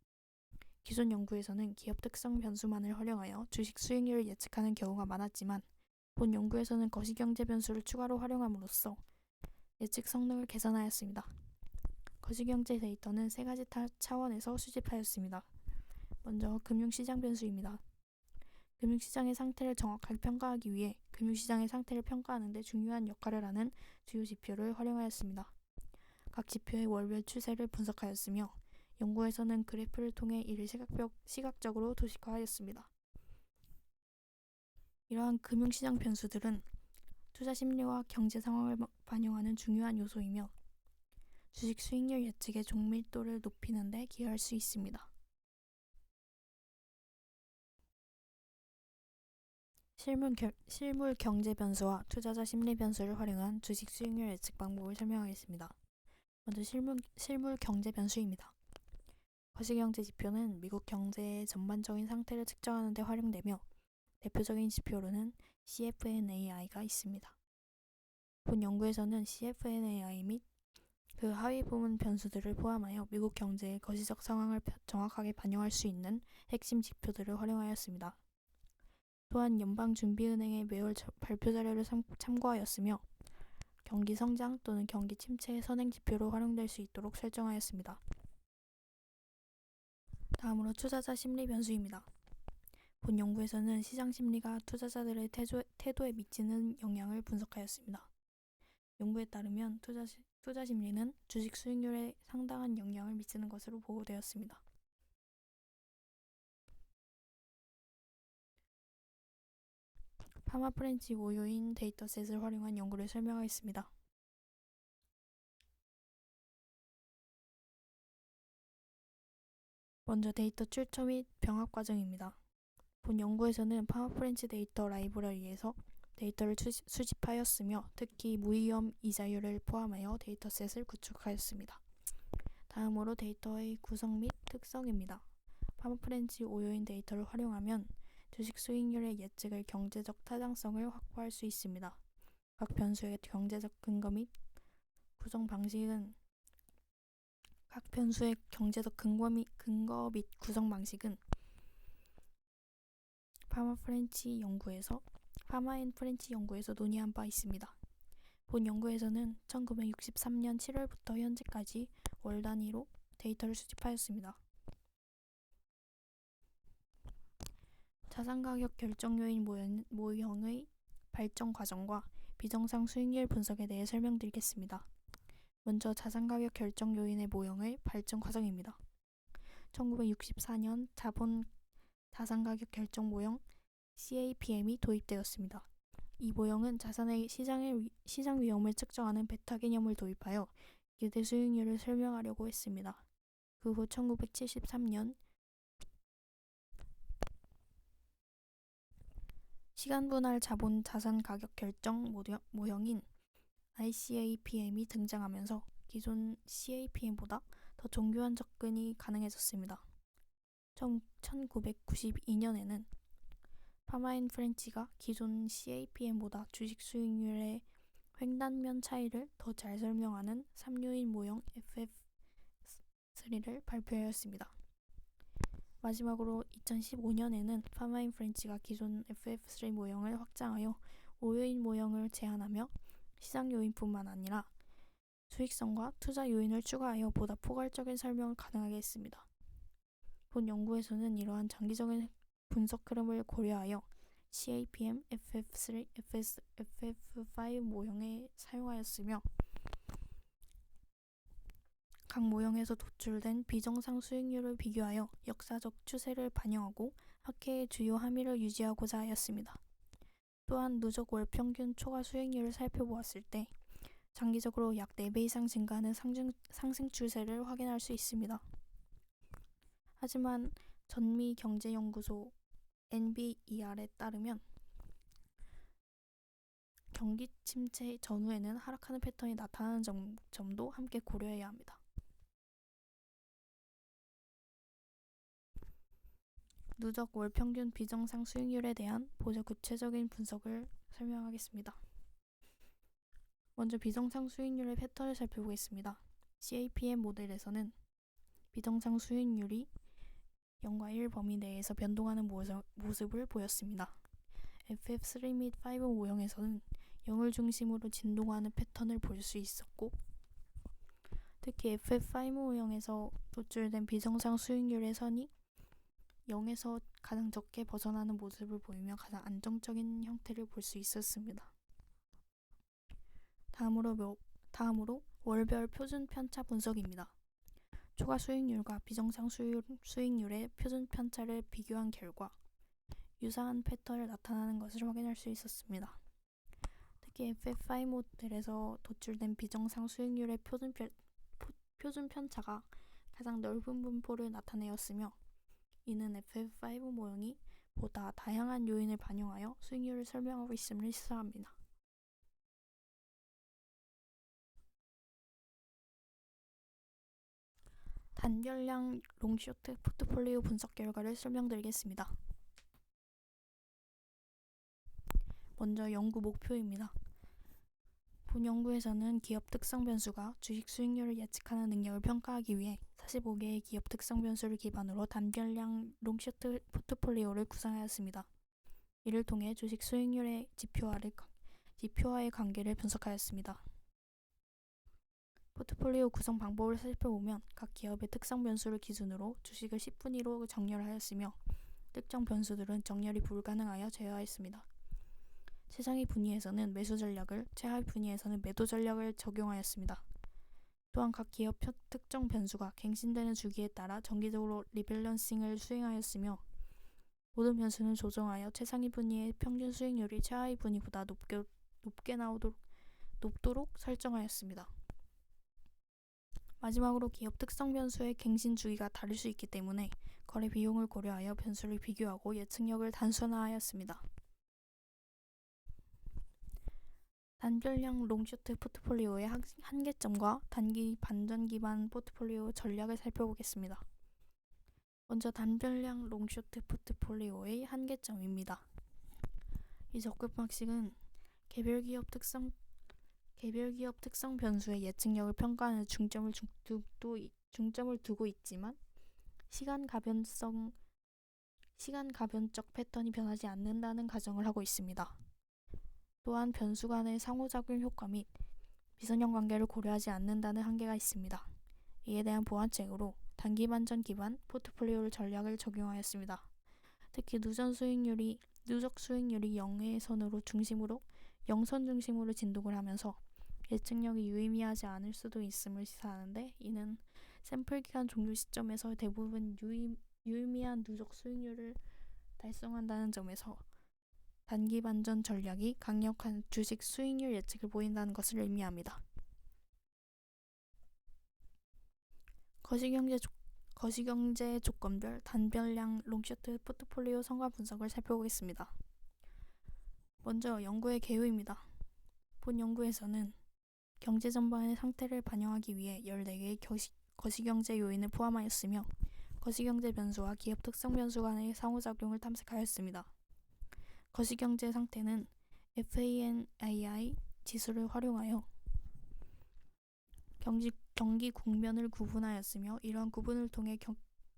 A: 기존 연구에서는 기업 특성 변수만을 활용하여 주식 수익률을 예측하는 경우가 많았지만 본 연구에서는 거시경제 변수를 추가로 활용함으로써 예측 성능을 개선하였습니다. 거시경제 데이터는 세 가지 차원에서 수집하였습니다. 먼저 금융시장 변수입니다. 금융시장의 상태를 정확하게 평가하기 위해 금융시장의 상태를 평가하는 데 중요한 역할을 하는 주요 지표를 활용하였습니다. 각 지표의 월별 추세를 분석하였으며 연구에서는 그래프를 통해 이를 시각적으로 도식화하였습니다. 이러한 금융시장 변수들은 투자 심리와 경제 상황을 반영하는 중요한 요소이며 주식 수익률 예측의 정밀도를 높이는 데 기여할 수 있습니다. 실물 경제 변수와 투자자 심리 변수를 활용한 주식 수익률 예측 방법을 설명하겠습니다. 먼저 실물 경제 변수입니다. 거시경제 지표는 미국 경제의 전반적인 상태를 측정하는 데 활용되며 대표적인 지표로는 CFNAI가 있습니다. 본 연구에서는 CFNAI 및 그 하위 부문 변수들을 포함하여 미국 경제의 거시적 상황을 정확하게 반영할 수 있는 핵심 지표들을 활용하였습니다. 또한 연방준비은행의 매월 발표 자료를 참고하였으며 경기 성장 또는 경기 침체의 선행 지표로 활용될 수 있도록 설정하였습니다. 다음으로 투자자 심리 변수입니다. 본 연구에서는 시장 심리가 투자자들의 태도에 미치는 영향을 분석하였습니다. 연구에 따르면 투자 심리는 주식 수익률에 상당한 영향을 미치는 것으로 보고되었습니다. 파마프렌치 5요인 데이터셋을 활용한 연구를 설명하겠습니다. 먼저 데이터 출처 및 병합 과정입니다. 본 연구에서는 파마프렌치 데이터 라이브러리에서 데이터를 수집하였으며 특히 무위험 이자율을 포함하여 데이터셋을 구축하였습니다. 다음으로 데이터의 구성 및 특성입니다. 파마프렌치 5요인 데이터를 활용하면 주식 수익률의 예측의 경제적 타당성을 확보할 수 있습니다. 각 변수의 경제적 근거 및 구성 방식은 파마앤프렌치 연구에서 논의한 바 있습니다. 본 연구에서는 1963년 7월부터 현재까지 월 단위로 데이터를 수집하였습니다. 자산가격 결정 요인 모형의 발전 과정과 비정상 수익률 분석에 대해 설명드리겠습니다. 먼저 자산가격 결정 요인의 모형의 발전 과정입니다. 1964년 자본 자산가격 결정 모형 CAPM이 도입되었습니다. 이 모형은 자산의 시장 위험을 측정하는 베타 개념을 도입하여 기대 수익률을 설명하려고 했습니다. 그 후 1973년 시간 분할 자본 자산 가격 결정 모형인 ICAPM이 등장하면서 기존 CAPM보다 더 정교한 접근이 가능해졌습니다. 1992년에는 파마인 프렌치가 기존 CAPM보다 주식 수익률의 횡단면 차이를 더 잘 설명하는 3요인 모형 FF3를 발표하였습니다. 마지막으로 2015년에는 파마인 프렌치가 기존 FF3 모형을 확장하여 5요인 모형을 제안하며 시장 요인뿐만 아니라 수익성과 투자 요인을 추가하여 보다 포괄적인 설명을 가능하게 했습니다. 본 연구에서는 이러한 장기적인 분석 흐름을 고려하여 CAPM, FF3, FF5 모형에 사용하였으며 각 모형에서 도출된 비정상 수익률을 비교하여 역사적 추세를 반영하고 학회의 주요 함의를 유지하고자 하였습니다. 또한 누적 월 평균 초과 수익률을 살펴보았을 때 장기적으로 약 4배 이상 증가하는 상승 추세를 확인할 수 있습니다. 하지만 전미경제연구소 NBER에 따르면 경기 침체 전후에는 하락하는 패턴이 나타나는 점도 함께 고려해야 합니다. 누적 월 평균 비정상 수익률에 대한 보다 구체적인 분석을 설명하겠습니다. 먼저 비정상 수익률의 패턴을 살펴보겠습니다. CAPM 모델에서는 비정상 수익률이 0과 1 범위 내에서 변동하는 모습을 보였습니다. FF3 및 5 모형에서는 0을 중심으로 진동하는 패턴을 볼 수 있었고 특히 FF5 모형에서 도출된 비정상 수익률의 선이 0에서 가장 적게 벗어나는 모습을 보이며 가장 안정적인 형태를 볼 수 있었습니다. 다음으로 월별 표준 편차 분석입니다. 초과 수익률과 비정상 수익률의 표준 편차를 비교한 결과 유사한 패턴을 나타나는 것을 확인할 수 있었습니다. 특히 FF5 모델에서 도출된 비정상 수익률의 표준 편차가 가장 넓은 분포를 나타내었으며 이는 FF5 모형이 보다 다양한 요인을 반영하여 수익률을 설명하고 있음을 시사합니다. 단결량 롱쇼트 포트폴리오 분석 결과를 설명드리겠습니다. 먼저 연구 목표입니다. 본 연구에서는 기업 특성 변수가 주식 수익률을 예측하는 능력을 평가하기 위해 45개의 기업 특성 변수를 기반으로 단결량 롱쇼트 포트폴리오를 구성하였습니다. 이를 통해 주식 수익률의 지표와의 관계를 분석하였습니다. 포트폴리오 구성 방법을 살펴보면 각 기업의 특성 변수를 기준으로 주식을 10분위로 정렬하였으며 특정 변수들은 정렬이 불가능하여 제외하였습니다. 최상위 분위에서는 매수 전략을, 최하위 분위에서는 매도 전략을 적용하였습니다. 또한 각 기업 특정 변수가 갱신되는 주기에 따라 정기적으로 리밸런싱을 수행하였으며 모든 변수는 조정하여 최상위 분위의 평균 수익률이 최하위 분위보다 높도록 설정하였습니다. 마지막으로 기업 특성 변수의 갱신 주기가 다를 수 있기 때문에 거래 비용을 고려하여 변수를 비교하고 예측력을 단순화하였습니다. 단결량 롱쇼트 포트폴리오의 한계점과 단기 반전 기반 포트폴리오 전략을 살펴보겠습니다. 먼저 단결량 롱쇼트 포트폴리오의 한계점입니다. 이 접근 방식은 개별 기업 특성 변수의 예측력을 평가하는 중점을 두고 있지만 시간 가변적 패턴이 변하지 않는다는 가정을 하고 있습니다. 또한 변수 간의 상호작용 효과 및 비선형 관계를 고려하지 않는다는 한계가 있습니다. 이에 대한 보완책으로 단기 반전 기반 포트폴리오 전략을 적용하였습니다. 특히 누적 수익률이 0의 선으로 중심으로 0선 중심으로 진동을 하면서 예측력이 유의미하지 않을 수도 있음을 시사하는데 이는 샘플 기간 종료 시점에서 대부분 유의미한 누적 수익률을 달성한다는 점에서 단기 반전 전략이 강력한 주식 수익률 예측을 보인다는 것을 의미합니다. 거시경제 조건별 단별량 롱셔트 포트폴리오 성과 분석을 살펴보겠습니다. 먼저 연구의 개요입니다. 본 연구에서는 경제 전반의 상태를 반영하기 위해 14개의 거시경제 요인을 포함하였으며 거시경제 변수와 기업 특성 변수 간의 상호작용을 탐색하였습니다. 거시경제 상태는 FANAI 지수를 활용하여 경기 국면을 구분하였으며 이러한 구분을 통해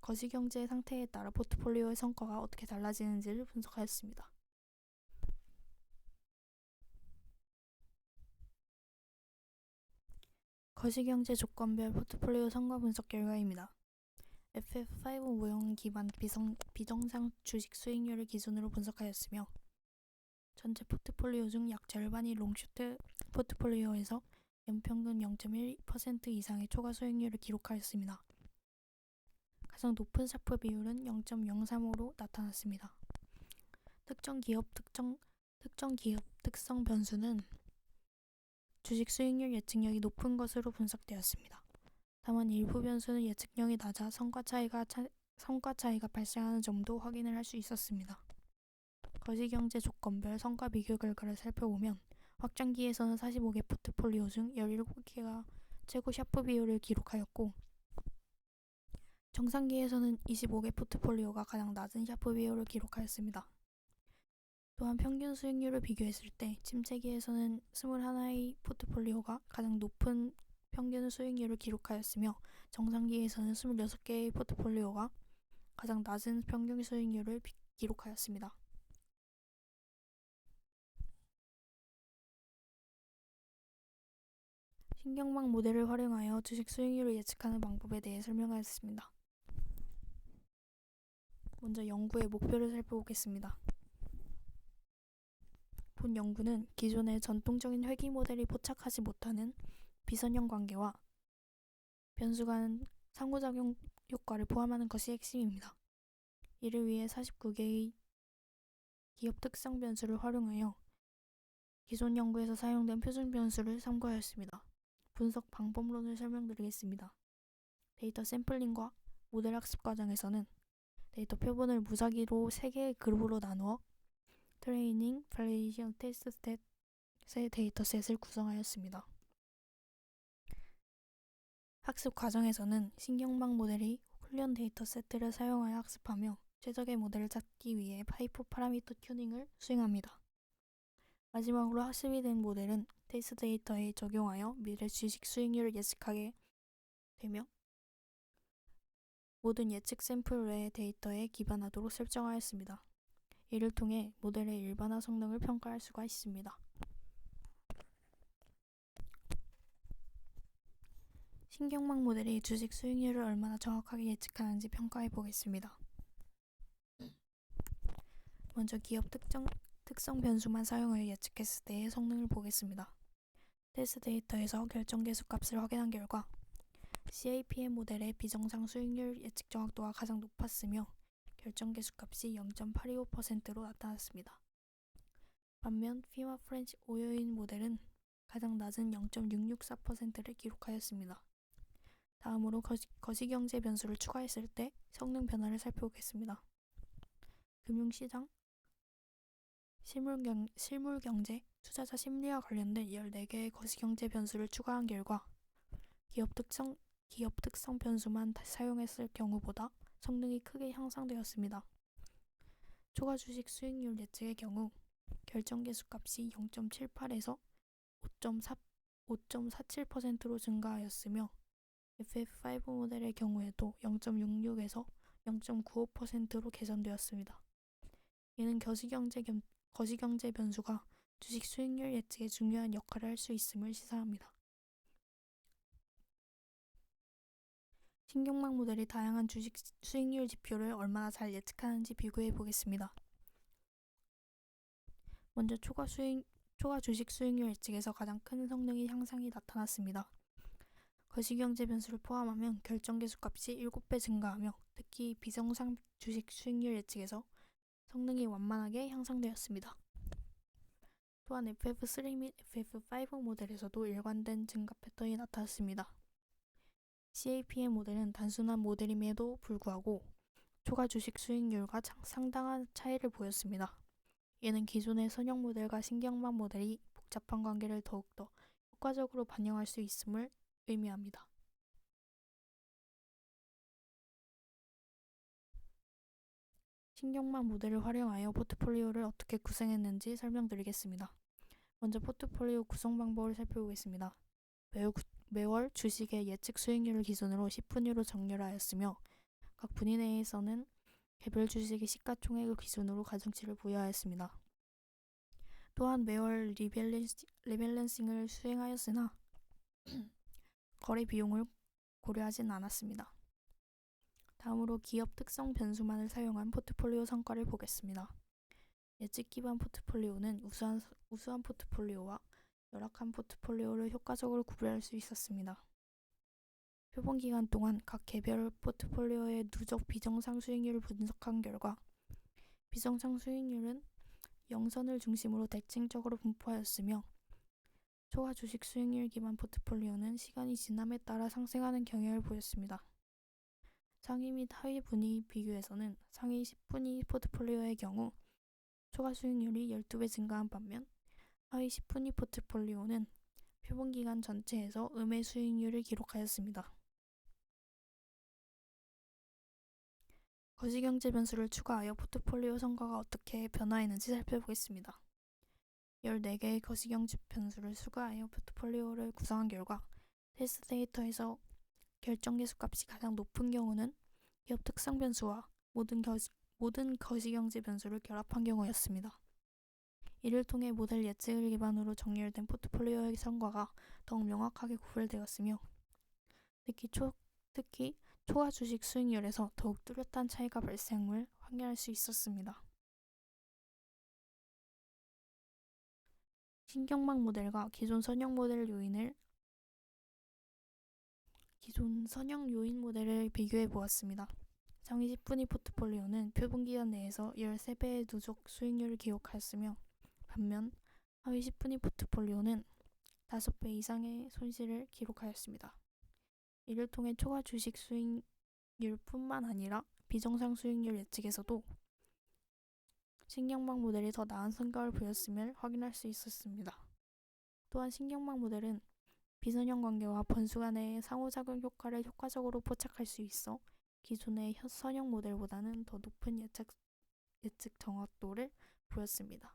A: 거시경제 상태에 따라 포트폴리오의 성과가 어떻게 달라지는지를 분석하였습니다. 거시경제 조건별 포트폴리오 성과 분석 결과입니다. FF5 모형 기반 비정상 주식 수익률을 기준으로 분석하였으며 전체 포트폴리오 중 약 절반이 롱쇼트 포트폴리오에서 연평균 0.1% 이상의 초과 수익률을 기록하였습니다. 가장 높은 샤프 비율은 0.035로 나타났습니다. 특정 기업 특성 변수는 주식 수익률 예측력이 높은 것으로 분석되었습니다. 다만 일부 변수는 예측력이 낮아 성과 차이가 발생하는 점도 확인을 할 수 있었습니다. 거시경제 조건별 성과 비교 결과를 살펴보면 확장기에서는 45개 포트폴리오 중 17개가 최고 샤프 비율을 기록하였고 정상기에서는 25개 포트폴리오가 가장 낮은 샤프 비율을 기록하였습니다. 또한 평균 수익률을 비교했을 때 침체기에서는 21의 포트폴리오가 가장 높은 평균 수익률을 기록하였으며 정상기에서는 26개의 포트폴리오가 가장 낮은 평균 수익률을 기록하였습니다. 신경망 모델을 활용하여 주식 수익률을 예측하는 방법에 대해 설명하였습니다. 먼저 연구의 목표를 살펴보겠습니다. 본 연구는 기존의 전통적인 회귀 모델이 포착하지 못하는 비선형 관계와 변수 간 상호작용 효과를 포함하는 것이 핵심입니다. 이를 위해 49개의 기업 특성 변수를 활용하여 기존 연구에서 사용된 표준 변수를 참고하였습니다. 분석 방법론을 설명드리겠습니다. 데이터 샘플링과 모델 학습 과정에서는 데이터 표본을 무작위로 3개의 그룹으로 나누어 트레이닝, 발리데이션, 테스트 스탯의 데이터셋을 구성하였습니다. 학습 과정에서는 신경망 모델이 훈련 데이터셋들을 사용하여 학습하며 최적의 모델을 찾기 위해 파이프 파라미터 튜닝을 수행합니다. 마지막으로 학습이 된 모델은 테스트 데이터에 적용하여 미래 주식 수익률을 예측하게 되며 모든 예측 샘플 외의 데이터에 기반하도록 설정하였습니다. 이를 통해 모델의 일반화 성능을 평가할 수가 있습니다. 신경망 모델이 주식 수익률을 얼마나 정확하게 예측하는지 평가해 보겠습니다. 먼저 기업 특성 변수만 사용하여 예측했을 때의 성능을 보겠습니다. 테스트 데이터에서 결정계수 값을 확인한 결과 CAPM 모델의 비정상 수익률 예측 정확도가 가장 높았으며 결정계수 값이 0.825%로 나타났습니다. 반면 피마 프렌치 5요인 모델은 가장 낮은 0.664%를 기록하였습니다. 다음으로 거시경제 변수를 추가했을 때 성능 변화를 살펴보겠습니다. 금융시장, 실물경제, 투자자 심리와 관련된 14개의 거시경제 변수를 추가한 결과 기업 특성 변수만 사용했을 경우보다 성능이 크게 향상되었습니다. 초과 주식 수익률 예측의 경우 결정계수 값이 0.78에서 5.47%로 증가하였으며 FF5 모델의 경우에도 0.66에서 0.95%로 개선되었습니다. 이는 거시경제 변수가 주식 수익률 예측에 중요한 역할을 할 수 있음을 시사합니다. 신경망 모델이 다양한 주식 수익률 지표를 얼마나 잘 예측하는지 비교해 보겠습니다. 먼저 초과 주식 수익률 예측에서 가장 큰 성능의 향상이 나타났습니다. 거시경제 변수를 포함하면 결정계수 값이 7배 증가하며 특히 비정상 주식 수익률 예측에서 성능이 완만하게 향상되었습니다. 또한 FF3 및 FF5 모델에서도 일관된 증가 패턴이 나타났습니다. CAPM 모델은 단순한 모델임에도 불구하고 초과 주식 수익률과 상당한 차이를 보였습니다. 이는 기존의 선형 모델과 신경망 모델이 복잡한 관계를 더욱더 효과적으로 반영할 수 있음을 의미합니다. 신경망 모델을 활용하여 포트폴리오를 어떻게 구성했는지 설명드리겠습니다. 먼저 포트폴리오 구성 방법을 살펴보겠습니다. 매월 주식의 예측 수익률을 기준으로 10분위로 정렬하였으며 각 분위 내에서는 개별 주식의 시가총액을 기준으로 가중치를 부여하였습니다. 또한 매월 리밸런싱을 수행하였으나 거래 비용을 고려하진 않았습니다. 다음으로 기업 특성 변수만을 사용한 포트폴리오 성과를 보겠습니다. 예측 기반 포트폴리오는 우수한 포트폴리오와 열악한 포트폴리오를 효과적으로 구별할 수 있었습니다. 표본 기간 동안 각 개별 포트폴리오의 누적 비정상 수익률을 분석한 결과 비정상 수익률은 0선을 중심으로 대칭적으로 분포하였으며 초과 주식 수익률 기반 포트폴리오는 시간이 지남에 따라 상승하는 경향을 보였습니다. 상위 및 하위 분위 비교에서는 상위 10분위 포트폴리오의 경우 초과 수익률이 12배 증가한 반면 하위 10분위 포트폴리오는 표본 기간 전체에서 음의 수익률을 기록하였습니다. 거시경제 변수를 추가하여 포트폴리오 성과가 어떻게 변화했는지 살펴보겠습니다. 14개의 거시경제 변수를 추가하여 포트폴리오를 구성한 결과 테스트 데이터에서 결정 계수값이 가장 높은 경우는 기업 특성 변수와 모든 거시경제 변수를 결합한 경우였습니다. 이를 통해 모델 예측을 기반으로 정렬된 포트폴리오의 성과가 더욱 명확하게 구별되었으며 특히 초과 주식 수익률에서 더욱 뚜렷한 차이가 발생을 확인할 수 있었습니다. 신경망 모델과 기존 선형 요인 모델을 비교해 보았습니다. 상위 10분위 포트폴리오는 표본기간 내에서 13배의 누적 수익률을 기록하였으며 반면 하위 10분위 포트폴리오는 5배 이상의 손실을 기록하였습니다. 이를 통해 초과 주식 수익률뿐만 아니라 비정상 수익률 예측에서도 신경망 모델이 더 나은 성과를 보였음을 확인할 수 있었습니다. 또한 신경망 모델은 비선형 관계와 변수 간의 상호작용 효과를 효과적으로 포착할 수 있어 기존의 선형 모델보다는 더 높은 예측 정확도를 보였습니다.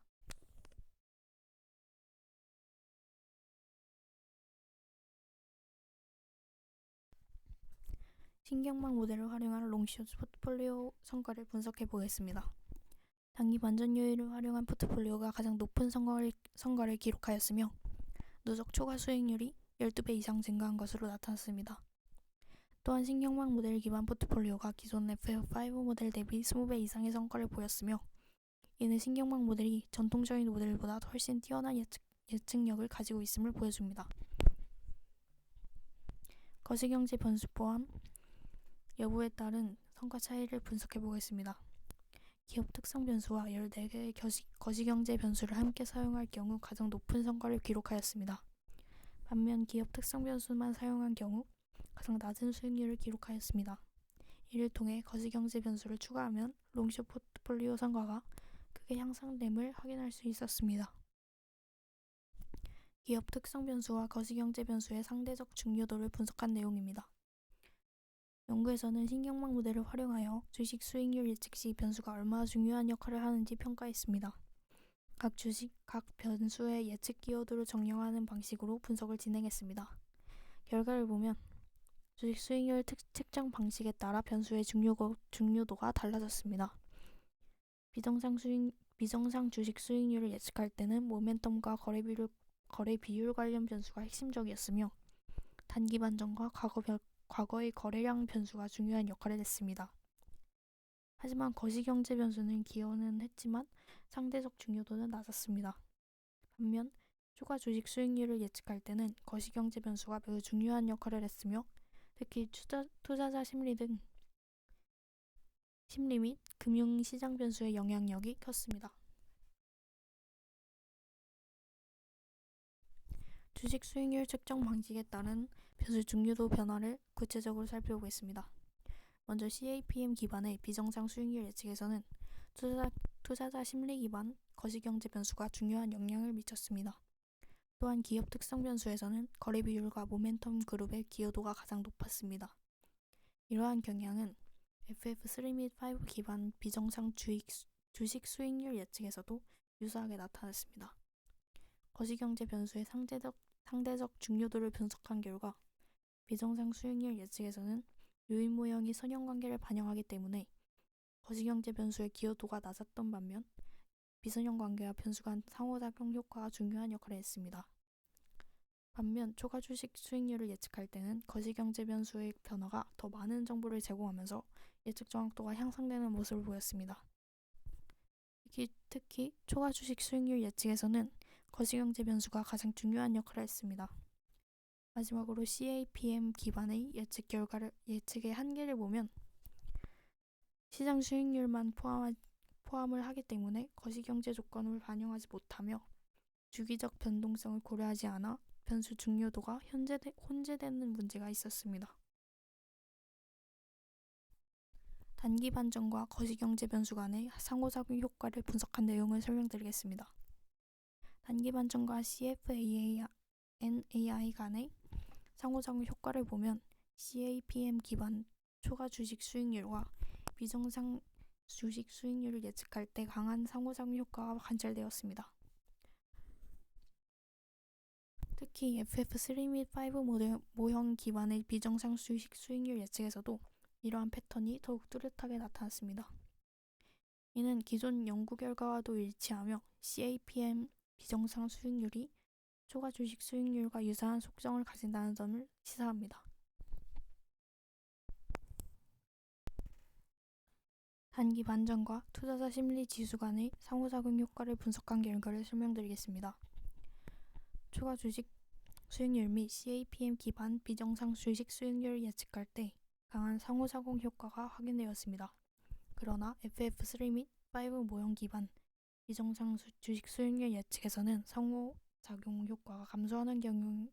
A: 신경망 모델을 활용한 롱숏 포트폴리오 성과를 분석해 보겠습니다. 단기 반전 요인을 활용한 포트폴리오가 가장 높은 성과를 기록하였으며 누적 초과 수익률이 12배 이상 증가한 것으로 나타났습니다. 또한 신경망 모델 기반 포트폴리오가 기존 FF5 모델 대비 20배 이상의 성과를 보였으며 이는 신경망 모델이 전통적인 모델보다 훨씬 뛰어난 예측력을 가지고 있음을 보여줍니다. 거시경제 변수 포함 여부에 따른 성과 차이를 분석해 보겠습니다. 기업 특성 변수와 14개의 거시경제 변수를 함께 사용할 경우 가장 높은 성과를 기록하였습니다. 반면 기업 특성 변수만 사용한 경우 가장 낮은 수익률을 기록하였습니다. 이를 통해 거시경제 변수를 추가하면 롱숏 포트폴리오 성과가 크게 향상됨을 확인할 수 있었습니다. 기업 특성 변수와 거시경제 변수의 상대적 중요도를 분석한 내용입니다. 연구에서는 신경망 모델을 활용하여 주식 수익률 예측 시 변수가 얼마나 중요한 역할을 하는지 평가했습니다. 각 변수의 예측 기여도를 정량하는 방식으로 분석을 진행했습니다. 결과를 보면 주식 수익률 측정 방식에 따라 변수의 중요도가 달라졌습니다. 비정상 주식 수익률을 예측할 때는 모멘텀과 거래 비율 관련 변수가 핵심적이었으며 단기 반전과 과거의 거래량 변수가 중요한 역할을 했습니다. 하지만 거시경제 변수는 기여는 했지만 상대적 중요도는 낮았습니다. 반면 초과 주식 수익률을 예측할 때는 거시경제 변수가 매우 중요한 역할을 했으며 특히 투자자 심리 및 금융시장 변수의 영향력이 컸습니다. 주식 수익률 측정 방식에 따른 변수 중요도 변화를 구체적으로 살펴보겠습니다. 먼저 CAPM 기반의 비정상 수익률 예측에서는 투자자 심리 기반 거시경제 변수가 중요한 영향을 미쳤습니다. 또한 기업 특성 변수에서는 거래 비율과 모멘텀 그룹의 기여도가 가장 높았습니다. 이러한 경향은 FF3 및 5 기반 비정상 주식 수익률 예측에서도 유사하게 나타났습니다. 거시경제 변수의 상대적 중요도를 분석한 결과 비정상 수익률 예측에서는 요인 모형이 선형관계를 반영하기 때문에 거시경제 변수의 기여도가 낮았던 반면 비선형관계와 변수 간 상호작용 효과가 중요한 역할을 했습니다. 반면 초과 주식 수익률을 예측할 때는 거시경제 변수의 변화가 더 많은 정보를 제공하면서 예측 정확도가 향상되는 모습을 보였습니다. 특히 초과 주식 수익률 예측에서는 거시경제 변수가 가장 중요한 역할을 했습니다. 마지막으로 CAPM 기반의 예측의 한계를 보면 시장 수익률만 포함을 하기 때문에 거시경제 조건을 반영하지 못하며 주기적 변동성을 고려하지 않아 변수 중요도가 혼재되는 문제가 있었습니다. 단기 반전과 거시경제 변수 간의 상호작용 효과를 분석한 내용을 설명드리겠습니다. 단기 반전과 CFNAI 간의 상호작용 효과를 보면 CAPM 기반 초과 주식 수익률과 비정상 주식 수익률을 예측할 때 강한 상호작용 효과가 관찰되었습니다. 특히 FF3 및 5 모형 기반의 비정상 주식 수익률 예측에서도 이러한 패턴이 더욱 뚜렷하게 나타났습니다. 이는 기존 연구 결과와도 일치하며 CAPM 비정상 수익률이 초과 주식 수익률과 유사한 속성을 가진다는 점을 시사합니다. 단기 반전과 투자자 심리 지수 간의 상호작용 효과를 분석한 결과를 설명드리겠습니다. 초과 주식 수익률 및 CAPM 기반 비정상 주식 수익률을 예측할 때 강한 상호작용 효과가 확인되었습니다. 그러나 FF3 및 5 모형 기반 비정상 주식 수익률 예측에서는 상호작용 효과가 감소하는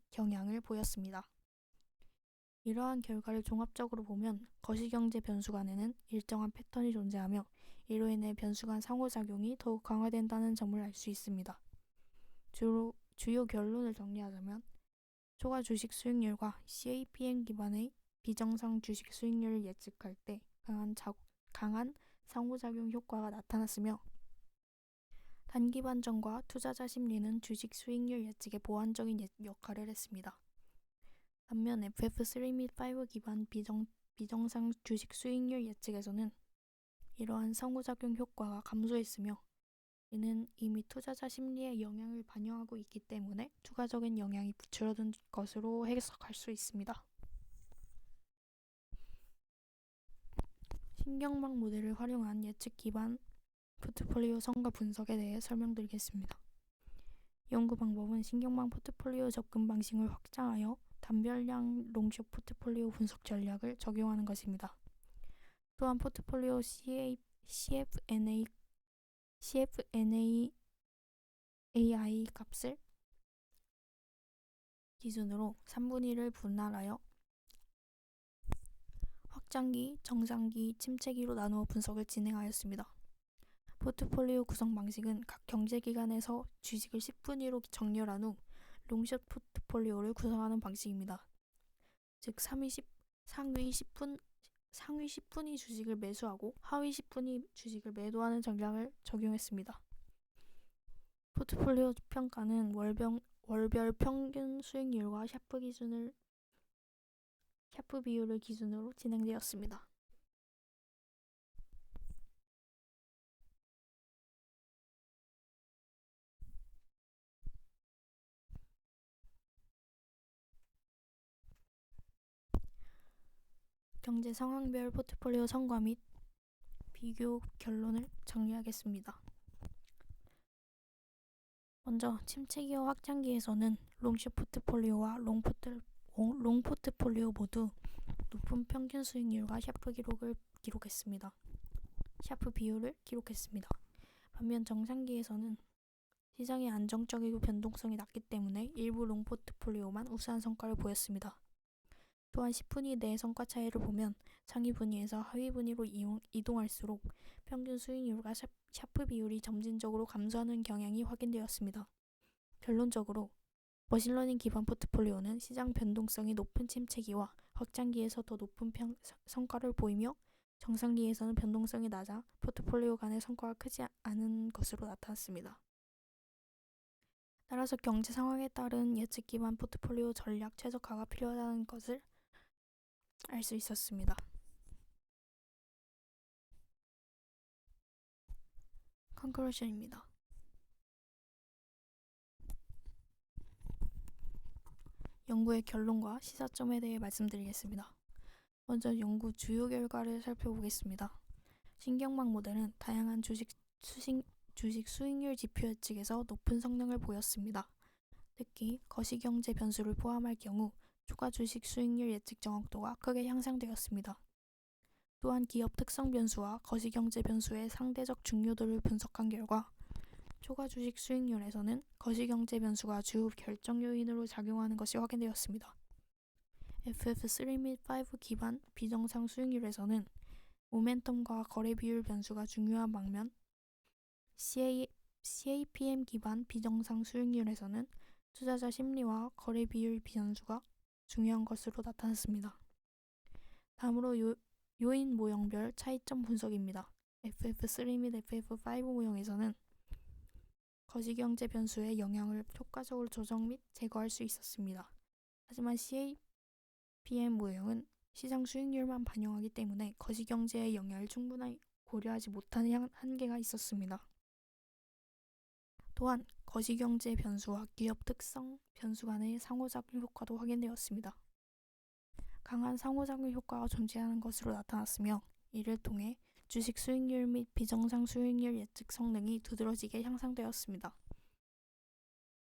A: 경향을 보였습니다. 이러한 결과를 종합적으로 보면 거시경제 변수 간에는 일정한 패턴이 존재하며 이로 인해 변수 간 상호작용이 더욱 강화된다는 점을 알 수 있습니다. 주요 결론을 정리하자면 초과 주식 수익률과 CAPM 기반의 비정상 주식 수익률을 예측할 때 강한 상호작용 효과가 나타났으며 단기 반전과 투자자 심리는 주식 수익률 예측의 보완적인 역할을 했습니다. 반면 FF3 및 5 기반 비정상 주식 수익률 예측에서는 이러한 상호작용 효과가 감소했으며 이는 이미 투자자 심리에 영향을 반영하고 있기 때문에 추가적인 영향이 줄어든 것으로 해석할 수 있습니다. 신경망 모델을 활용한 예측 기반 포트폴리오 성과 분석에 대해 설명드리겠습니다. 연구 방법은 신경망 포트폴리오 접근 방식을 확장하여 단별량 롱숏 포트폴리오 분석 전략을 적용하는 것입니다. 또한 포트폴리오 CFNAI 값을 기준으로 3분의 1을 분할하여 확장기, 정상기, 침체기로 나누어 분석을 진행하였습니다. 포트폴리오 구성 방식은 각 경제기간에서 주식을 10분의 1로 정렬한 후 롱숏 포트폴리오를 구성하는 방식입니다. 즉 상위 10분이 주식을 매수하고 하위 10분이 주식을 매도하는 전략을 적용했습니다. 포트폴리오 평가는 월별 평균 수익률과 샤프 비율을 기준으로 진행되었습니다. 경제 상황별 포트폴리오 성과 및 비교 결론을 정리하겠습니다. 먼저 침체기와 확장기에서는 롱숏 포트폴리오와 롱 포트폴리오 모두 높은 평균 수익률과 샤프 비율을 기록했습니다. 반면 정상기에서는 시장이 안정적이고 변동성이 낮기 때문에 일부 롱 포트폴리오만 우수한 성과를 보였습니다. 또한 10분위 내 성과 차이를 보면 상위 분위에서 하위 분위로 이동할수록 평균 수익률과 샤프 비율이 점진적으로 감소하는 경향이 확인되었습니다. 결론적으로 머신러닝 기반 포트폴리오는 시장 변동성이 높은 침체기와 확장기에서 더 높은 성과를 보이며 정상기에서는 변동성이 낮아 포트폴리오 간의 성과가 크지 않은 것으로 나타났습니다. 따라서 경제 상황에 따른 예측 기반 포트폴리오 전략 최적화가 필요하다는 것을 알 수 있었습니다. 컨클루션입니다. 연구의 결론과 시사점에 대해 말씀드리겠습니다. 먼저 연구 주요 결과를 살펴보겠습니다. 신경망 모델은 다양한 주식 수익률 지표 예측에서 높은 성능을 보였습니다. 특히 거시경제 변수를 포함할 경우 추가 주식 수익률 예측 정확도가 크게 향상되었습니다. 또한 기업 특성 변수와 거시경제 변수의 상대적 중요도를 분석한 결과 초과 주식 수익률에서는 거시경제 변수가 주 결정 요인으로 작용하는 것이 확인되었습니다. FF3 및 5 기반 비정상 수익률에서는 모멘텀과 거래 비율 변수가 중요한 반면 CAPM 기반 비정상 수익률에서는 투자자 심리와 거래 비율 변수가 중요한 것으로 나타났습니다. 다음으로 요인 모형별 차이점 분석입니다. FF3 및 FF5 모형에서는 거시경제 변수의 영향을 효과적으로 조정 및 제거할 수 있었습니다. 하지만 CAPM 모형은 시장 수익률만 반영하기 때문에 거시경제의 영향을 충분히 고려하지 못하는 한계가 있었습니다. 또한 거시경제 변수와 기업 특성 변수 간의 상호작용 효과도 확인되었습니다. 강한 상호작용 효과가 존재하는 것으로 나타났으며 이를 통해 주식 수익률 및 비정상 수익률 예측 성능이 두드러지게 향상되었습니다.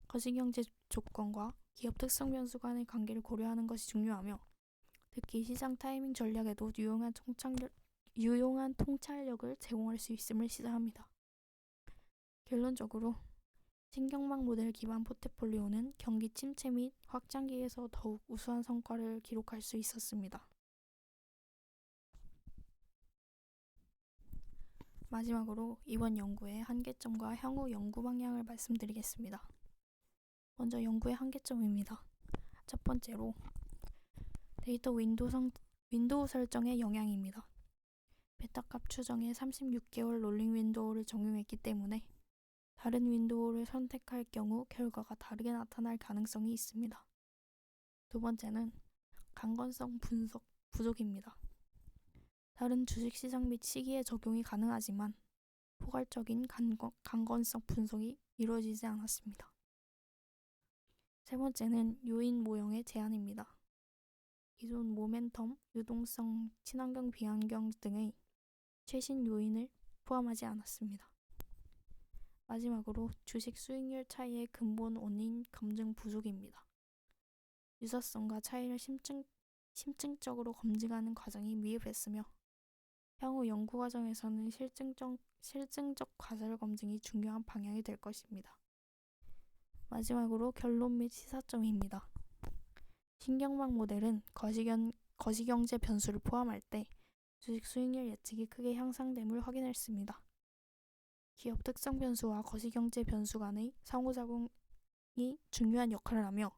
A: 거시경제 조건과 기업 특성 변수 간의 관계를 고려하는 것이 중요하며 특히 시장 타이밍 전략에도 유용한 통찰력을 제공할 수 있음을 시사합니다. 결론적으로 신경망 모델 기반 포트폴리오는 경기 침체 및 확장기에서 더욱 우수한 성과를 기록할 수 있었습니다. 마지막으로 이번 연구의 한계점과 향후 연구 방향을 말씀드리겠습니다. 먼저 연구의 한계점입니다. 첫 번째로 데이터 윈도우 설정의 영향입니다. 베타값 추정에 36개월 롤링 윈도우를 적용했기 때문에 다른 윈도우를 선택할 경우 결과가 다르게 나타날 가능성이 있습니다. 두 번째는 강건성 분석 부족입니다. 다른 주식시장 및 시기에 적용이 가능하지만 포괄적인 강건성 분석이 이루어지지 않았습니다. 세 번째는 요인 모형의 제한입니다. 기존 모멘텀, 유동성, 친환경 비환경 등의 최신 요인을 포함하지 않았습니다. 마지막으로 주식 수익률 차이의 근본 원인 검증 부족입니다. 유사성과 차이를 심층적으로 검증하는 과정이 미흡했으며 향후 연구 과정에서는 실증적 과설 검증이 중요한 방향이 될 것입니다. 마지막으로 결론 및 시사점입니다. 신경망 모델은 거시경제 변수를 포함할 때 주식 수익률 예측이 크게 향상됨을 확인했습니다. 기업 특성 변수와 거시경제 변수 간의 상호작용이 중요한 역할을 하며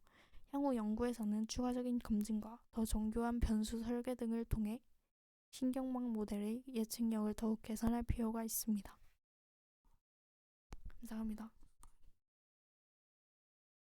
A: 향후 연구에서는 추가적인 검증과 더 정교한 변수 설계 등을 통해 신경망 모델의 예측력을 더욱 개선할 필요가 있습니다. 감사합니다.